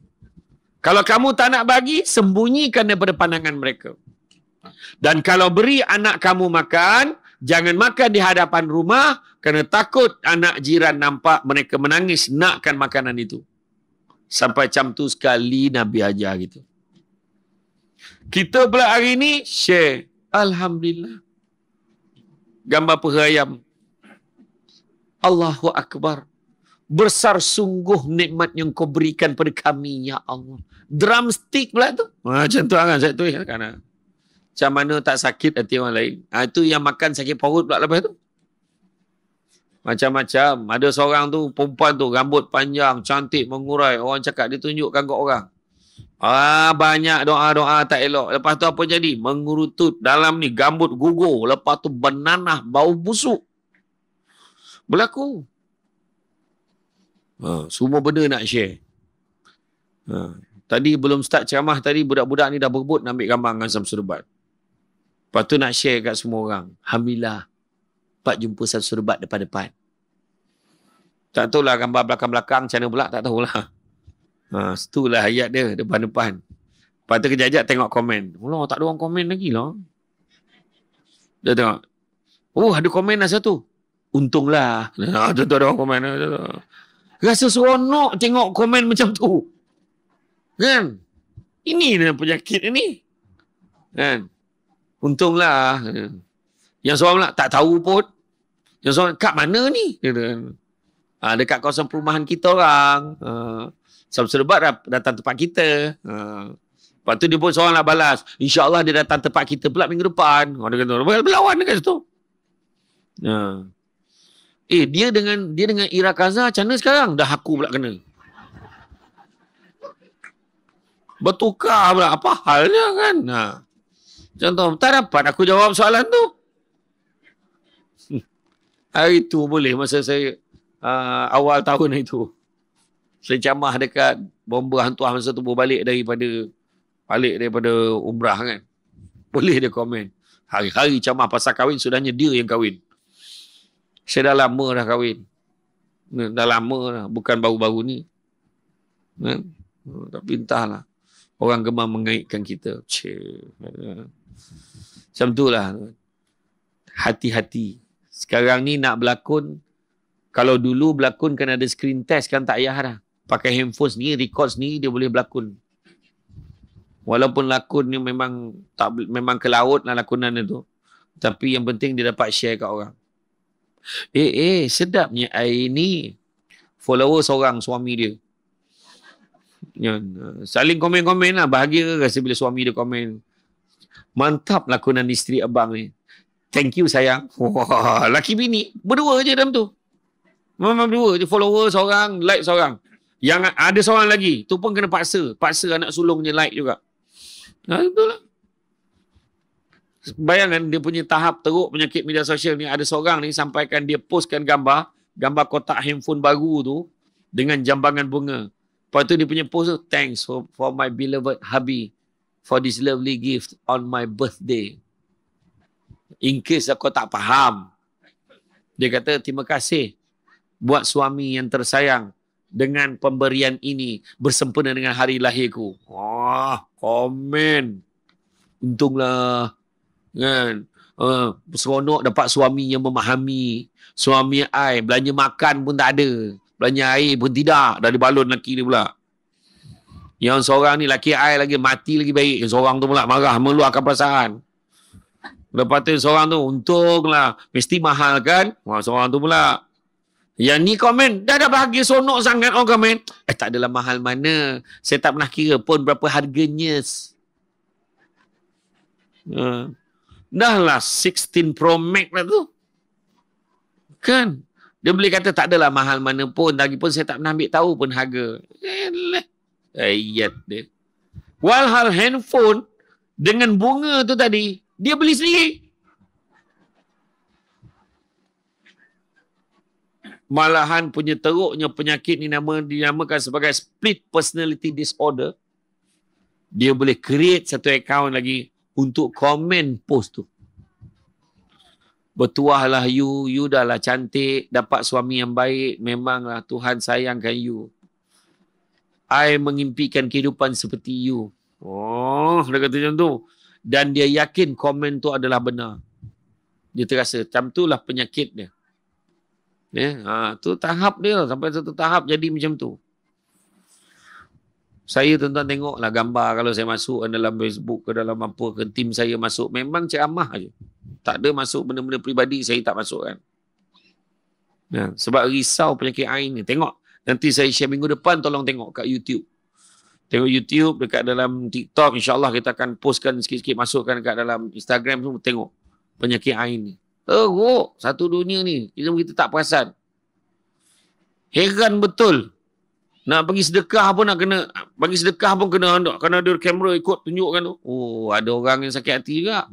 Speaker 1: Kalau kamu tak nak bagi, sembunyikan daripada pandangan mereka. Dan kalau beri anak kamu makan, jangan makan di hadapan rumah kerana takut anak jiran nampak mereka menangis nakkan makanan itu. Sampai macam tu sekali Nabi ajar gitu. Kita pula hari ni share. Alhamdulillah. Gambar peha ayam. Allahu Akbar. Besar sungguh nikmat yang kau berikan pada kami, ya Allah. Drumstick pula tu. Macam tu kan saya tulis kan. Macam mana tak sakit hati orang lain. Itu yang makan sakit perut pula lepas tu. Macam-macam. Ada seorang tu, perempuan tu, rambut panjang, cantik, mengurai. Orang cakap, dia tunjukkan ke orang. Banyak doa-doa tak elok. Lepas tu apa jadi? Mengurutut dalam ni, gambut gugur. Lepas tu bernanah, bau busuk. Berlaku. Semua benda nak share. Tadi belum start ceramah tadi, budak-budak ni dah berebut nak ambil gambar dengan Samsul Debat. Lepas tu nak share kat semua orang. Alhamdulillah. Pak jumpa Samsul Debat depan-depan. Tak tahulah gambar belakang-belakang macam mana pula. Tak tahulah. Itulah ayat dia depan-depan. Lepas tu kejap-kejap tengok komen. Allah, tak ada orang komen lagi lah. Dia tengok. Oh, ada komen lah satu. Untunglah. Tu ada orang komen. Rasa seronok tengok komen macam tu. Kan? Ini penyakit ini. Kan? Untunglah. Yang seorang pula tak tahu pun. Yang seorang, kat mana ni? Dekat kawasan perumahan kita orang. Sebab datang tempat kita. Lepas tu dia pun seorang nak balas. InsyaAllah dia datang tempat kita pula minggu depan. Dia kata, berlawan dekat situ. Dia dengan Ira Kaza macam mana sekarang? Dah aku pula kena. Bertukar pula. Apa halnya kan? Contoh, tak dapat aku jawab soalan tu. Hari tu boleh masa saya awal tahun itu. Saya camah dekat bomba hantu masa tu balik daripada umrah kan. Boleh dia komen. Hari-hari camah pasal kahwin, sudahnya dia yang kahwin. Saya dah lama dah kahwin. Dah lama dah. Bukan baru-baru ni. Tapi entahlah. Orang gemar mengaitkan kita. Macam tu lah. Hati-hati. Sekarang ni nak berlakon. Kalau dulu berlakon kan ada screen test kan tak payah dah. Pakai handphone sendiri, record sendiri dia boleh berlakon. Walaupun lakon ni memang ke laut lah lakonan itu. Tapi yang penting dia dapat share kat orang. Sedapnya air ni. Follower seorang suami dia. Saling komen-komen lah. Bahagia rasa bila suami dia komen. Mantap lakonan isteri abang ni. Thank you sayang. Wah, laki bini. Berdua je dalam tu. Memang berdua je. Follower seorang, like seorang. Yang ada seorang lagi. Tu pun kena paksa. Paksa anak sulungnya like juga. Betul lah. Bayangkan dia punya tahap teruk penyakit media sosial ni. Ada seorang ni sampaikan dia postkan gambar kotak handphone baru tu dengan jambangan bunga. Lepas tu dia punya post tu, thanks for my beloved hubby for this lovely gift on my birthday. In case kau tak faham. Dia kata, terima kasih buat suami yang tersayang dengan pemberian ini bersempena dengan hari lahirku. Wah, komen. Untunglah. Kan? Seronok dapat suami yang memahami. Suami I, belanja makan pun tak ada. Belanja air pun tidak. Dah dibalon lelaki dia pula. Yang seorang ni, lelaki I lagi mati lagi baik. Yang seorang tu pula marah, meluahkan perasaan. Lepas tu seorang tu, untunglah. Mesti mahal kan? Wah, seorang tu pula. Yang ni komen, dah bahagia sonok sangat orang komen. Tak adalah mahal mana. Saya tak pernah kira pun berapa harganya. Dah lah 16 Pro Max lah tu. Kan? Dia boleh kata tak adalah mahal mana pun. Lagipun saya tak pernah ambil tahu pun harga. Ayat dia. Walhal handphone dengan bunga tu tadi, dia beli sendiri. Malahan punya teruknya penyakit ni dinamakan sebagai split personality disorder. Dia boleh create satu account lagi untuk komen post tu. Bertuahlah you dah lah cantik, dapat suami yang baik, memanglah Tuhan sayangkan you. I mengimpikan kehidupan seperti you. Oh, dia kata macam tu. Dan dia yakin komen tu adalah benar. Dia terasa, macam tu lah penyakit dia. Tu tahap dia. Sampai satu tahap jadi macam tu. Saya tuan-tuan tengoklah gambar kalau saya masuk dalam Facebook ke dalam apa ke, tim saya masuk. Memang ceramah je. Tak ada masuk benda-benda peribadi, saya tak masuk kan. Sebab risau penyakit ain ni. Tengok. Nanti saya share minggu depan, tolong tengok kat YouTube. Tengok YouTube, dekat dalam TikTok, insyaAllah kita akan postkan sikit-sikit, masukkan kat dalam Instagram tu, tengok penyakit ain ni. Teruk satu dunia ni. Kita tak perasan. Heran betul. Nak bagi sedekah pun nak kena, bagi sedekah pun kena ada kamera ikut tunjukkan tu. Oh, ada orang yang sakit hati juga.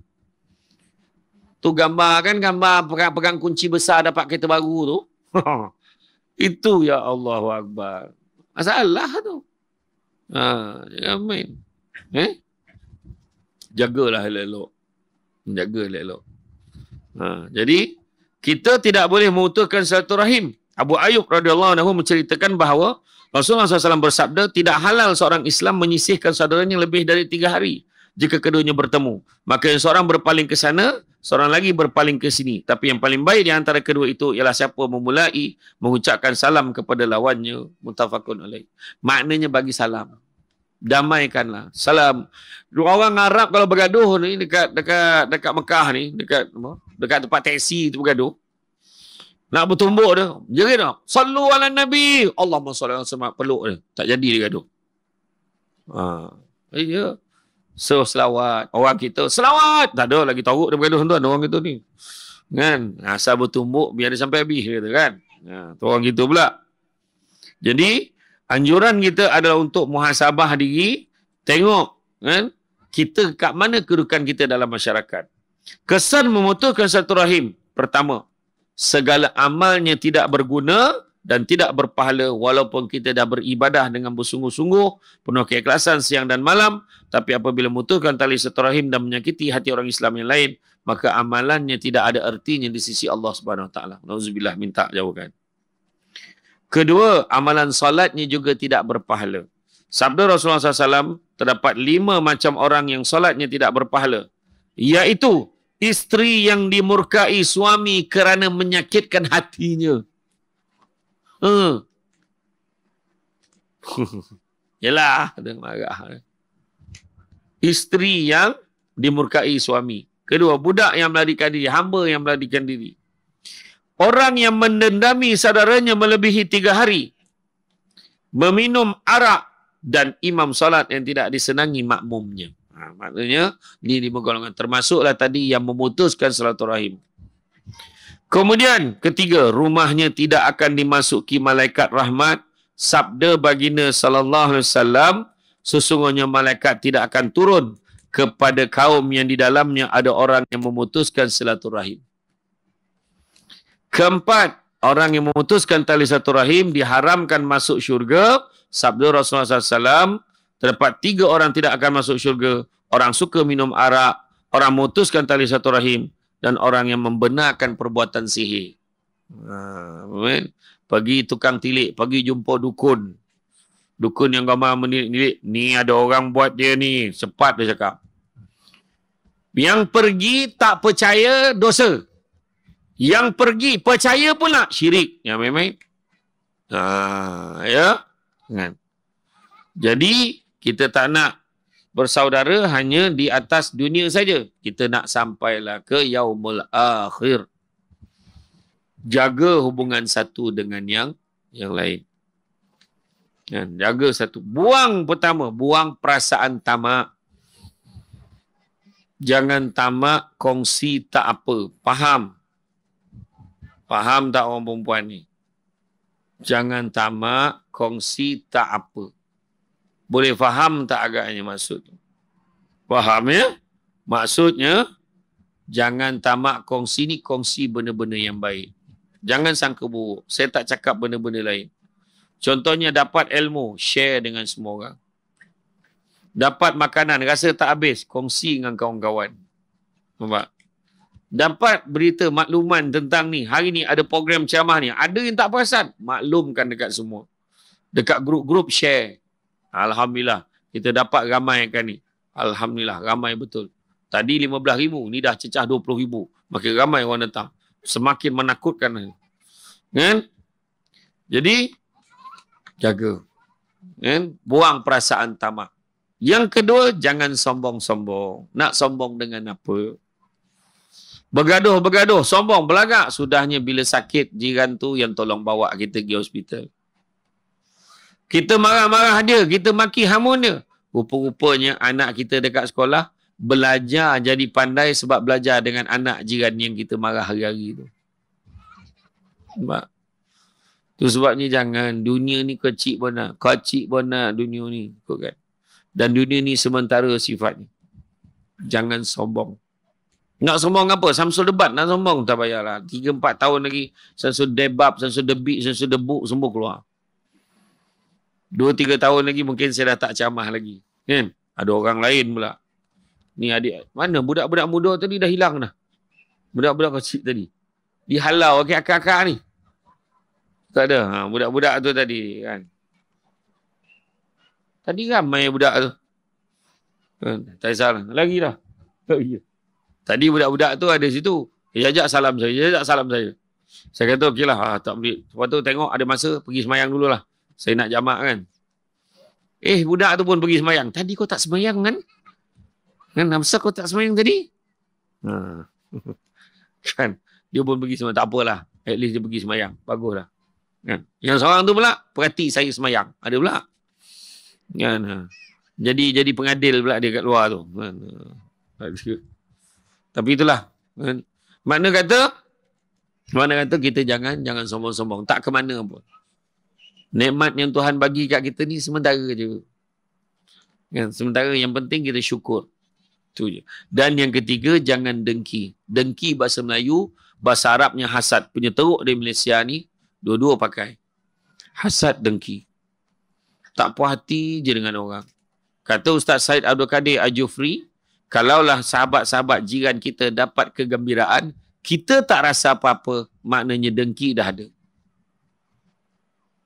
Speaker 1: Tu gambar kan, gambar pegang kunci besar dapat kereta baru tu. Itu ya Allahu Akbar. Masalah tu. Jangan main. Jagalah elok-elok. Jaga elok-elok. Jadi, kita tidak boleh memutuskan silaturahim. Abu Ayyub radhiyallahu anhu menceritakan bahawa Rasulullah SAW bersabda, tidak halal seorang Islam menyisihkan saudaranya lebih dari 3 hari jika keduanya bertemu. Maka yang seorang berpaling ke sana, seorang lagi berpaling ke sini. Tapi yang paling baik di antara kedua itu ialah siapa mengucapkan salam kepada lawannya. Muttafaqun alaih. Maknanya bagi salam. damaikanlah. Salam. Orang Arab kalau bergaduh ni dekat Mekah ni, dekat tempat taksi tu bergaduh. Nak bertumbuk dia. Jerit dah. Sallu ala Nabi. Allahumma salli ala Muhammad. Peluk dia. Tak jadi dia gaduh. Ya. So, selawat. Orang kita, selawat. Tak ada lagi tahu dia bergaduh tuan. Orang kita ni. Kan? Asal bertumbuk, biar dia sampai habis. Kata, kan? Tu orang kita pula. Jadi, anjuran kita adalah untuk muhasabah diri. Tengok. Kan? Kita kat mana kedudukan kita dalam masyarakat. Kesan memutuskan silaturahim. Pertama, segala amalnya tidak berguna dan tidak berpahala walaupun kita dah beribadah dengan bersungguh-sungguh, penuh keikhlasan siang dan malam, tapi apabila memutuskan tali silaturahim dan menyakiti hati orang Islam yang lain, maka amalannya tidak ada artinya di sisi Allah Subhanahu Wa Taala. Nauzubillah, minta jauhkan. Kedua, amalan salatnya juga tidak berpahala. Sabda Rasulullah SAW, terdapat 5 macam orang yang salatnya tidak berpahala, iaitu isteri yang dimurkai suami kerana menyakitkan hatinya. Yalah, ada marah. Isteri yang dimurkai suami. Kedua, budak yang melarikan diri, hamba yang melarikan diri. Orang yang mendendami saudaranya melebihi 3 hari. Meminum arak dan imam salat yang tidak disenangi makmumnya. Maknanya, ini 5 golongan. Termasuklah tadi yang memutuskan silaturahim. Kemudian, ketiga, rumahnya tidak akan dimasuki malaikat rahmat. Sabda baginda sallallahu alaihi wasallam, sesungguhnya malaikat tidak akan turun kepada kaum yang di dalamnya ada orang yang memutuskan silaturahim. Keempat, orang yang memutuskan tali silaturahim diharamkan masuk syurga. Sabda Rasulullah SAW, terdapat 3 orang tidak akan masuk syurga. Orang suka minum arak, orang memutuskan tali silaturahim, dan orang yang membenarkan perbuatan sihir. Pergi tukang tilik, pergi jumpa dukun. Dukun yang gambar menilik-nilik. Ni ada orang buat dia ni. Cepat dia cakap. Yang pergi tak percaya, dosa. Yang pergi percaya pula, syirik. Ya, memang. Ya. Kan? Jadi, kita tak nak bersaudara hanya di atas dunia saja. Kita nak sampailah ke yaumul akhir. Jaga hubungan satu dengan yang lain. Kan? Jaga satu. Buang pertama, buang perasaan tamak. Jangan tamak, kongsi tak apa. Faham? Faham tak orang perempuan ni? Jangan tamak, kongsi tak apa. Boleh faham tak agaknya maksud? Faham ya? Maksudnya, jangan tamak kongsi ni, kongsi benda-benda yang baik. Jangan sangka buruk. Saya tak cakap benda-benda lain. Contohnya dapat ilmu, share dengan semua orang. Dapat makanan, rasa tak habis, kongsi dengan kawan-kawan. Nampak? Dapat berita makluman tentang ni. Hari ni ada program ceramah ni. Ada yang tak perasan, maklumkan dekat semua. Dekat grup-grup share. Alhamdulillah. Kita dapat ramaikan ni. Alhamdulillah. Ramai betul. Tadi 15,000. Ni dah cecah 20,000. Makin ramai orang datang. Semakin menakutkan. Kan? Jadi, jaga. Kan? Buang perasaan tamak. Yang kedua, jangan sombong-sombong. Nak sombong dengan apa? Bergaduh-bergaduh, sombong, belagak. Sudahnya bila sakit, jiran tu yang tolong bawa kita pergi hospital. Kita marah-marah dia, kita maki hamun dia. Rupa-rupanya anak kita dekat sekolah belajar jadi pandai sebab belajar dengan anak jiran yang kita marah hari-hari tu. Sebab tu sebabnya jangan, dunia ni kecil benar. Kecil benar dunia ni. Kan? Dan dunia ni sementara sifatnya. Jangan sombong. Nak sombong apa? Samsul debat nak sombong, tak payahlah. 3-4 tahun lagi, Samsul debab, Samsul debik, Samsul debuk, semua keluar. 2-3 tahun lagi mungkin saya dah tak ceramah lagi. Kan? Ada orang lain pula. Ni adik, mana budak-budak muda tadi dah hilang dah. Budak-budak kecil tadi. Dihalau akak-akak ni. Tak ada. Budak-budak tu tadi kan. Tadi ramai budak tu. Tak salah. Lagi dah. Tadi budak-budak tu ada situ. Jajak salam saya. Jajak salam saya. Saya kata okey lah. Tak boleh. Lepas tu tengok ada masa pergi semayang dululah. Saya nak jamak kan. budak tu pun pergi semayang. Tadi kau tak semayang kan? Kan, kenapa kau tak semayang tadi? Ha. Kan? Dia pun pergi semayang. Tak apalah. At least dia pergi semayang. Baguslah. Kan? Yang seorang tu pula, perhati saya semayang. Ada pula. Kan? Ha. Jadi pengadil pula dia kat luar tu. Kan? Tapi itulah. Kan? Makna kata kita jangan sombong-sombong. Tak ke mana pun. Nikmat yang Tuhan bagi kat kita ni sementara je. Kan? Sementara yang penting kita syukur. Itu je. Dan yang ketiga, jangan dengki. Dengki bahasa Melayu, bahasa Arabnya hasad. Punya teruk di Malaysia ni, dua-dua pakai. Hasad, dengki. Tak puas hati je dengan orang. Kata Ustaz Syed Abdul Kadir Al-Jufri, kalaulah sahabat-sahabat jiran kita dapat kegembiraan, kita tak rasa apa-apa, maknanya dengki dah ada.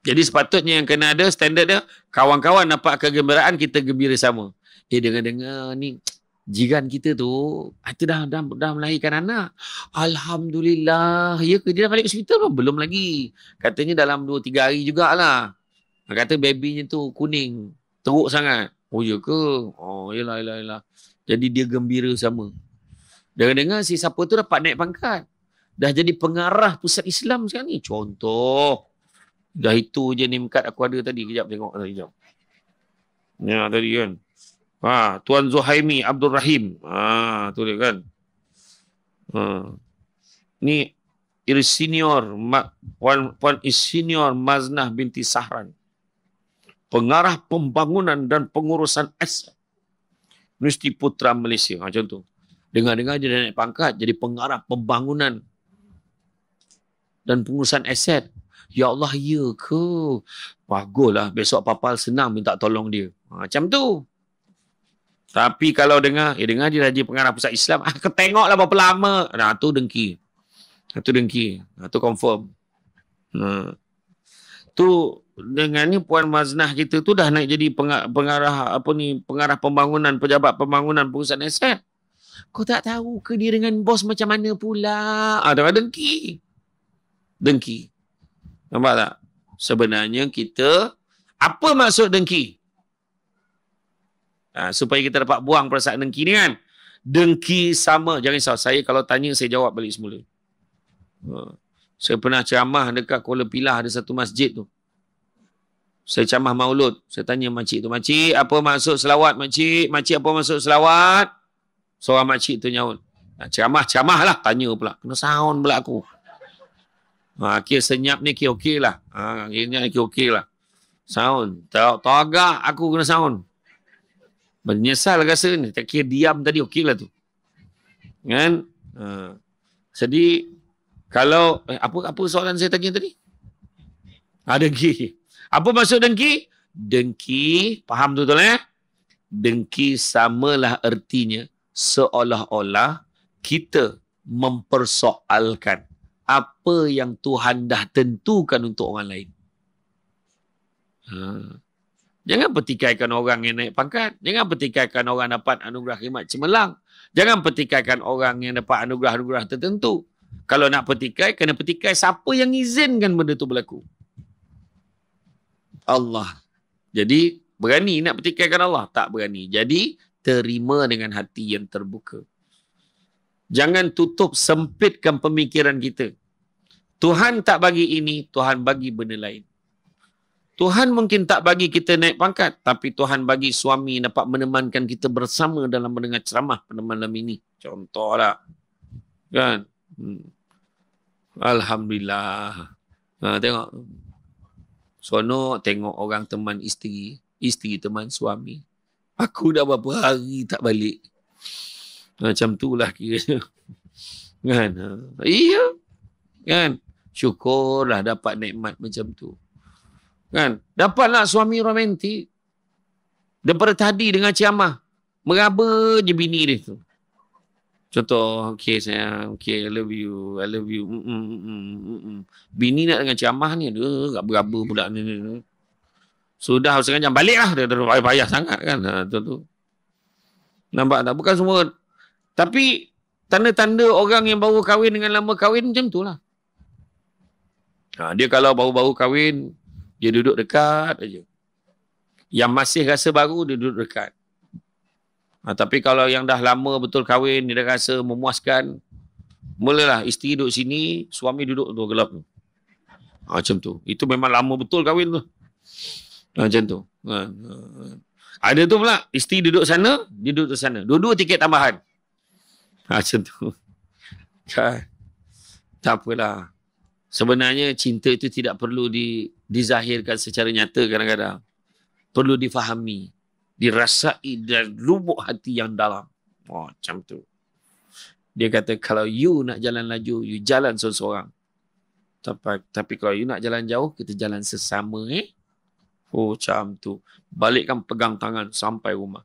Speaker 1: Jadi sepatutnya yang kena ada standard dia, kawan-kawan dapat kegembiraan, kita gembira sama. Dengar-dengar ni, jiran kita tu, itu dah melahirkan anak. Alhamdulillah. Ya ke? Dia dah balik hospital pun? Belum lagi. Katanya dalam 2-3 hari jugalah. Kata babynya tu kuning. Teruk sangat. Oh ya ke? Oh yelah. Jadi dia gembira sama. Dengar-dengar si siapa tu dapat naik pangkat. Dah jadi pengarah pusat Islam sekarang ni. Contoh. Dah itu je name card aku ada tadi. Kejap tengok tadi. Kejap. Ya tadi kan. Tuan Zuhaimi Abdul Rahim. Tu dia kan. Ni Puan Insinyur Maznah binti Sahran. Pengarah pembangunan dan pengurusan aset. Universiti Putra Malaysia. Macam tu. Dengar-dengar dia dah naik pangkat. Jadi pengarah pembangunan dan pengurusan aset. Ya Allah, ya ke? Baguslah. Besok papal senang minta tolong dia. Macam tu. Tapi kalau dengar dia dah jadi pengarah pusat Islam. Tengoklah berapa lama. Tu dengki. Itu dengki. Itu confirm. Tu dengan ni Puan Maznah kita tu dah naik jadi pengarah pengarah pembangunan, pejabat pembangunan pengurusan aset. Kau tak tahu ke dia dengan bos macam mana pula? Dah dengki. Dengki. Nampak tak? Sebenarnya kita, apa maksud dengki? Supaya kita dapat buang perasaan dengki ni kan. Dengki sama. Jangan risau. Saya kalau tanya, saya jawab balik semula. Saya pernah ceramah dekat Kuala Pilah, ada satu masjid tu. Saya ceramah maulud. Saya tanya makcik tu, makcik, apa maksud selawat makcik? Makcik, apa maksud selawat? Seorang makcik tu nyaut. Ceramah lah. Tanya pula. Kena sound pula aku. Kira senyap ni kira okey lah. Akhirnya kira okey lah. Sound. Agak aku kena sound. Menyesal rasa ni. Tak kira diam tadi okey lah tu. Kan? Jadi, kalau, apa soalan saya tanya tadi? Dengki. Apa maksud dengki? Dengki, faham tu Dengki samalah artinya seolah-olah kita mempersoalkan apa yang Tuhan dah tentukan untuk orang lain. Jangan pertikaikan orang yang naik pangkat. Jangan pertikaikan orang dapat anugerah khidmat cemerlang. Jangan pertikaikan orang yang dapat anugerah-anugerah tertentu. Kalau nak pertikai, kena pertikai siapa yang izinkan benda tu berlaku. Allah. Jadi, berani nak pertikaikan Allah? Tak berani. Jadi, terima dengan hati yang terbuka. Jangan tutup, sempitkan pemikiran kita. Tuhan tak bagi ini, Tuhan bagi benda lain. Tuhan mungkin tak bagi kita naik pangkat, tapi Tuhan bagi suami dapat menemankan kita bersama dalam mendengar ceramah pada malam ini. Contohlah. Kan? Alhamdulillah. Tengok. Seronok tengok orang teman isteri teman suami. Aku dah berapa hari tak balik. Macam tu lah kira. Kan? Iya. Kan? Syukurlah dapat nikmat macam tu. Kan? Dapatlah suami romantik. Daripada tadi dengan ceramah. Meraba je bini dia tu. Contoh, okay sayang, okay I love you. Bini nak dengan ceramah ni, dia beraba pula ni. Sudah setengah jam, baliklah. Dia payah sangat kan. Tu. Nampak tak? Bukan semua. Tapi, tanda-tanda orang yang baru kahwin dengan lama kahwin macam tu lah. Dia kalau baru-baru kahwin, dia duduk dekat aja. Yang masih rasa baru, dia duduk dekat. Tapi kalau yang dah lama betul kahwin, dia dah rasa memuaskan, mulalah isteri duduk sini, suami duduk tu gelap tu. Macam tu. Itu memang lama betul kahwin tu. Macam tu. Ada tu pula, isteri duduk sana, dia duduk sana. Dua-dua tiket tambahan. Macam tu. Tak apalah. Sebenarnya cinta itu tidak perlu dizahirkan secara nyata kadang-kadang. Perlu difahami. Dirasai dari lubuk hati yang dalam. Macam tu. Dia kata, kalau you nak jalan laju, you jalan seorang-seorang. Tapi kalau you nak jalan jauh, kita jalan sesama. Macam tu. Balikkan pegang tangan sampai rumah.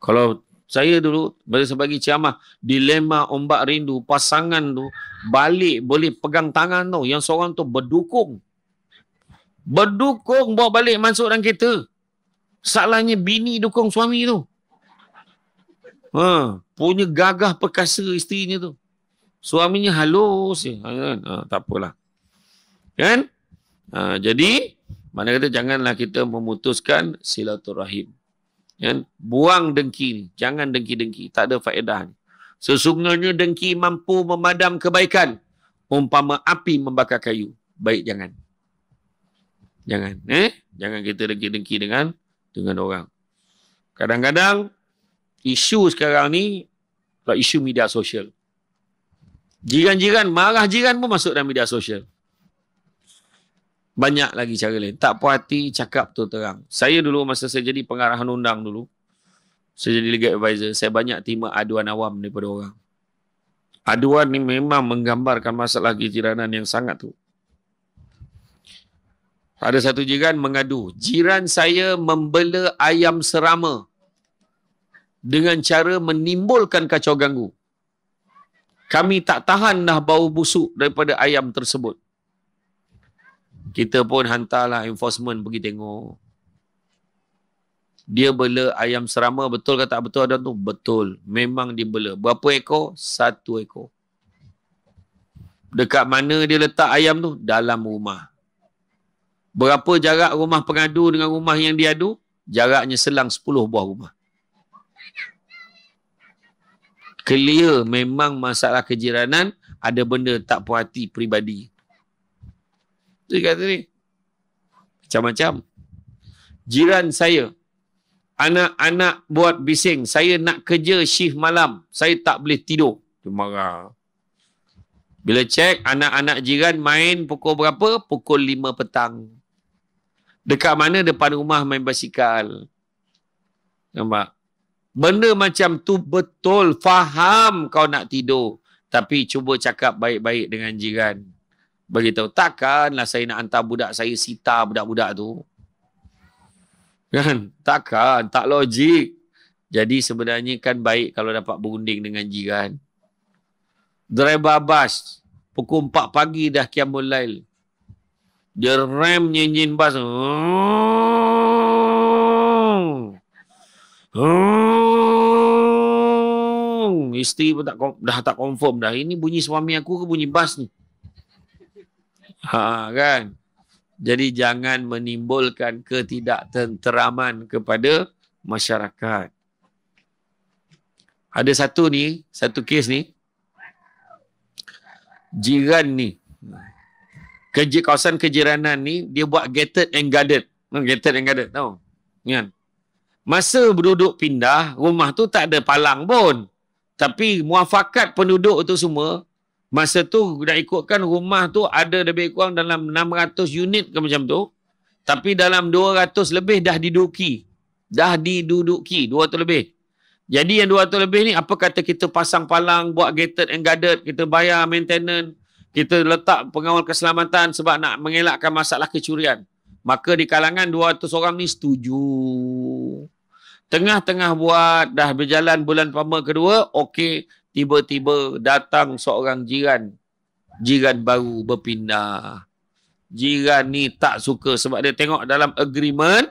Speaker 1: Kalau saya dulu, sebagai ceramah, dilema ombak rindu, pasangan tu, balik boleh pegang tangan tu. Yang seorang tu berdukung. Berdukung bawa balik masuk dalam kereta. Salahnya bini dukung suami tu. Punya gagah perkasa isterinya tu. Suaminya halus. Tak apalah. Kan? Jadi, mana kata janganlah kita memutuskan silaturahim. Kan? Buang dengki ni. Jangan dengki-dengki. Tak ada faedah ni. Sesungguhnya dengki mampu memadam kebaikan. Umpama api membakar kayu. Baik jangan. Jangan. Jangan kita dengki-dengki dengan orang. Kadang-kadang isu sekarang ni isu media sosial. Jiran-jiran, marah jiran pun masuk dalam media sosial. Banyak lagi cara lain. Tak puas hati, cakap tu terang. Saya dulu masa saya jadi pengarahan undang dulu, saya jadi legal advisor, saya banyak terima aduan awam daripada orang. Aduan ni memang menggambarkan masalah kejiranan yang sangat tu. Ada satu jiran mengadu, jiran saya membela ayam serama dengan cara menimbulkan kacau ganggu. Kami tak tahan dah bau busuk daripada ayam tersebut. Kita pun hantarlah enforcement pergi tengok. Dia bela ayam serama, betul ke tak betul ada tu? Betul. Memang dia bela. Berapa ekor? 1 ekor. Dekat mana dia letak ayam tu? Dalam rumah. Berapa jarak rumah pengadu dengan rumah yang diadu? Jaraknya selang 10 buah rumah. Clear memang masalah kejiranan, ada benda tak puas hati peribadi. Dia kata ni. Macam-macam. Jiran saya, anak-anak buat bising, saya nak kerja shift malam, saya tak boleh tidur. Dia marah. Bila cek, anak-anak jiran main pukul berapa? Pukul 5 petang. Dekat mana? Depan rumah main basikal. Nampak? Benda macam tu betul. Faham kau nak tidur. Tapi cuba cakap baik-baik dengan jiran. Beritahu, takkanlah saya nak hantar budak saya sita budak-budak tu. Kan? Takkan. Tak logik. Jadi sebenarnya kan baik kalau dapat berunding dengan jiran. Driver bas. Pukul 4 pagi dah qiyamul lail. Dia rem nyenyin bas. Isteri pun dah tak confirm dah. Ini bunyi suami aku ke bunyi bas ni? Kan? Jadi jangan menimbulkan ketidaktenteraman kepada masyarakat. Ada satu kes ni. Jiran ni. Kawasan kejiranan ni, dia buat gated and guarded. Gated and guarded, tahu? Kan? Masa berduduk pindah, rumah tu tak ada palang pun. Tapi muafakat penduduk tu semua, masa tu dah ikutkan rumah tu ada lebih kurang dalam 600 unit ke macam tu. Tapi dalam 200 lebih dah diduduki. Dah diduduki, 200 lebih. Jadi yang 200 lebih ni, apa kata kita pasang palang, buat gated and guarded, kita bayar maintenance, kita letak pengawal keselamatan sebab nak mengelakkan masalah kecurian. Maka di kalangan 200 orang ni setuju. Tengah-tengah buat, dah berjalan bulan pertama kedua, okey, tiba-tiba datang seorang jiran. Jiran baru berpindah. Jiran ni tak suka sebab dia tengok dalam agreement,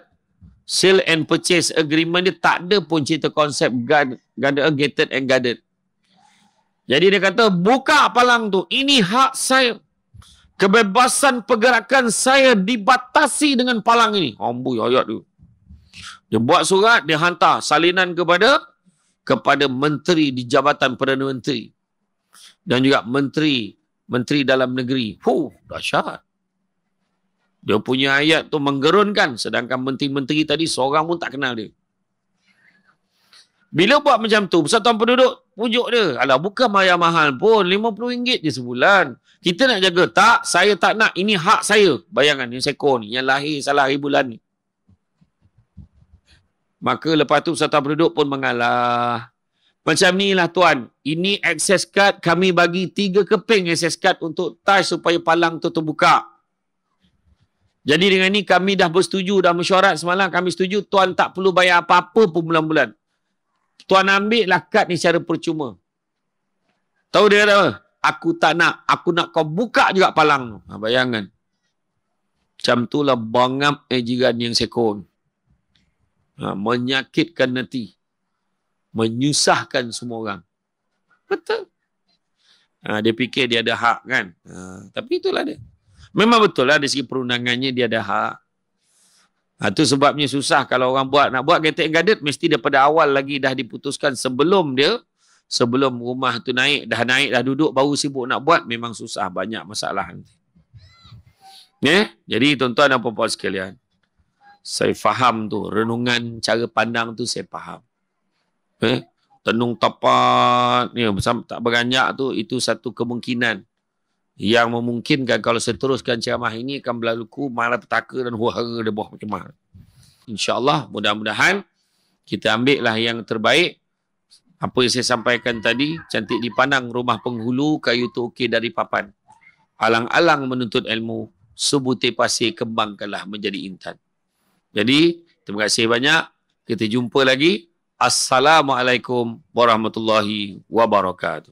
Speaker 1: sale and purchase agreement dia tak ada pun cerita konsep gated and guarded. Jadi dia kata, buka palang tu. Ini hak saya. Kebebasan pergerakan saya dibatasi dengan palang ini. Amboi ayat tu. Dia buat surat, dia hantar salinan kepada menteri di Jabatan Perdana Menteri. Dan juga menteri dalam negeri. Dahsyat. Dia punya ayat tu menggerunkan. Sedangkan menteri-menteri tadi seorang pun tak kenal dia. Bila buat macam tu, Persatuan Penduduk pujuk dia. Alah, bukan bayar mahal pun. RM50 je sebulan. Kita nak jaga. Tak, saya tak nak. Ini hak saya. Bayangkan, yang seko ni. Yang lahir salah hari bulan ni. Maka lepas tu Persatuan Penduduk pun mengalah. Macam ni lah tuan. Ini access card. Kami bagi 3 keping access card untuk touch supaya palang tu terbuka. Jadi dengan ni kami dah bersetuju, dah mesyuarat semalam, kami setuju, tuan tak perlu bayar apa-apa pun bulan-bulan. Tuan ambil lah kad ni secara percuma. Tahu dia kata apa? Aku tak nak. Aku nak kau buka juga palang. Bayangkan. Macam tu lah bangam jiran yang sekon. Menyakitkan nanti. Menyusahkan semua orang. Betul. Dia fikir dia ada hak kan. Tapi itulah dia. Memang betul lah dari segi perundangannya dia ada hak. Itu sebabnya susah kalau orang nak buat gated guarded mesti daripada awal lagi dah diputuskan sebelum rumah tu naik dah duduk baru sibuk nak buat, memang susah, banyak masalah nanti. Jadi tuan-tuan dan puan-puan sekalian, saya faham tu renungan cara pandang tu saya faham. Tenung tapat ni tak beranjak tu, itu satu kemungkinan yang memungkinkan kalau seteruskan ceramah ini akan berlaku malapetaka dan huru-hara debuah macam-macam. InsyaAllah, mudah-mudahan kita ambil lah yang terbaik. Apa yang saya sampaikan tadi, cantik dipandang rumah penghulu, kayu tu okey dari papan. Alang-alang menuntut ilmu, sebutir pasir kembangkanlah menjadi intan. Jadi, terima kasih banyak. Kita jumpa lagi. Assalamualaikum warahmatullahi wabarakatuh.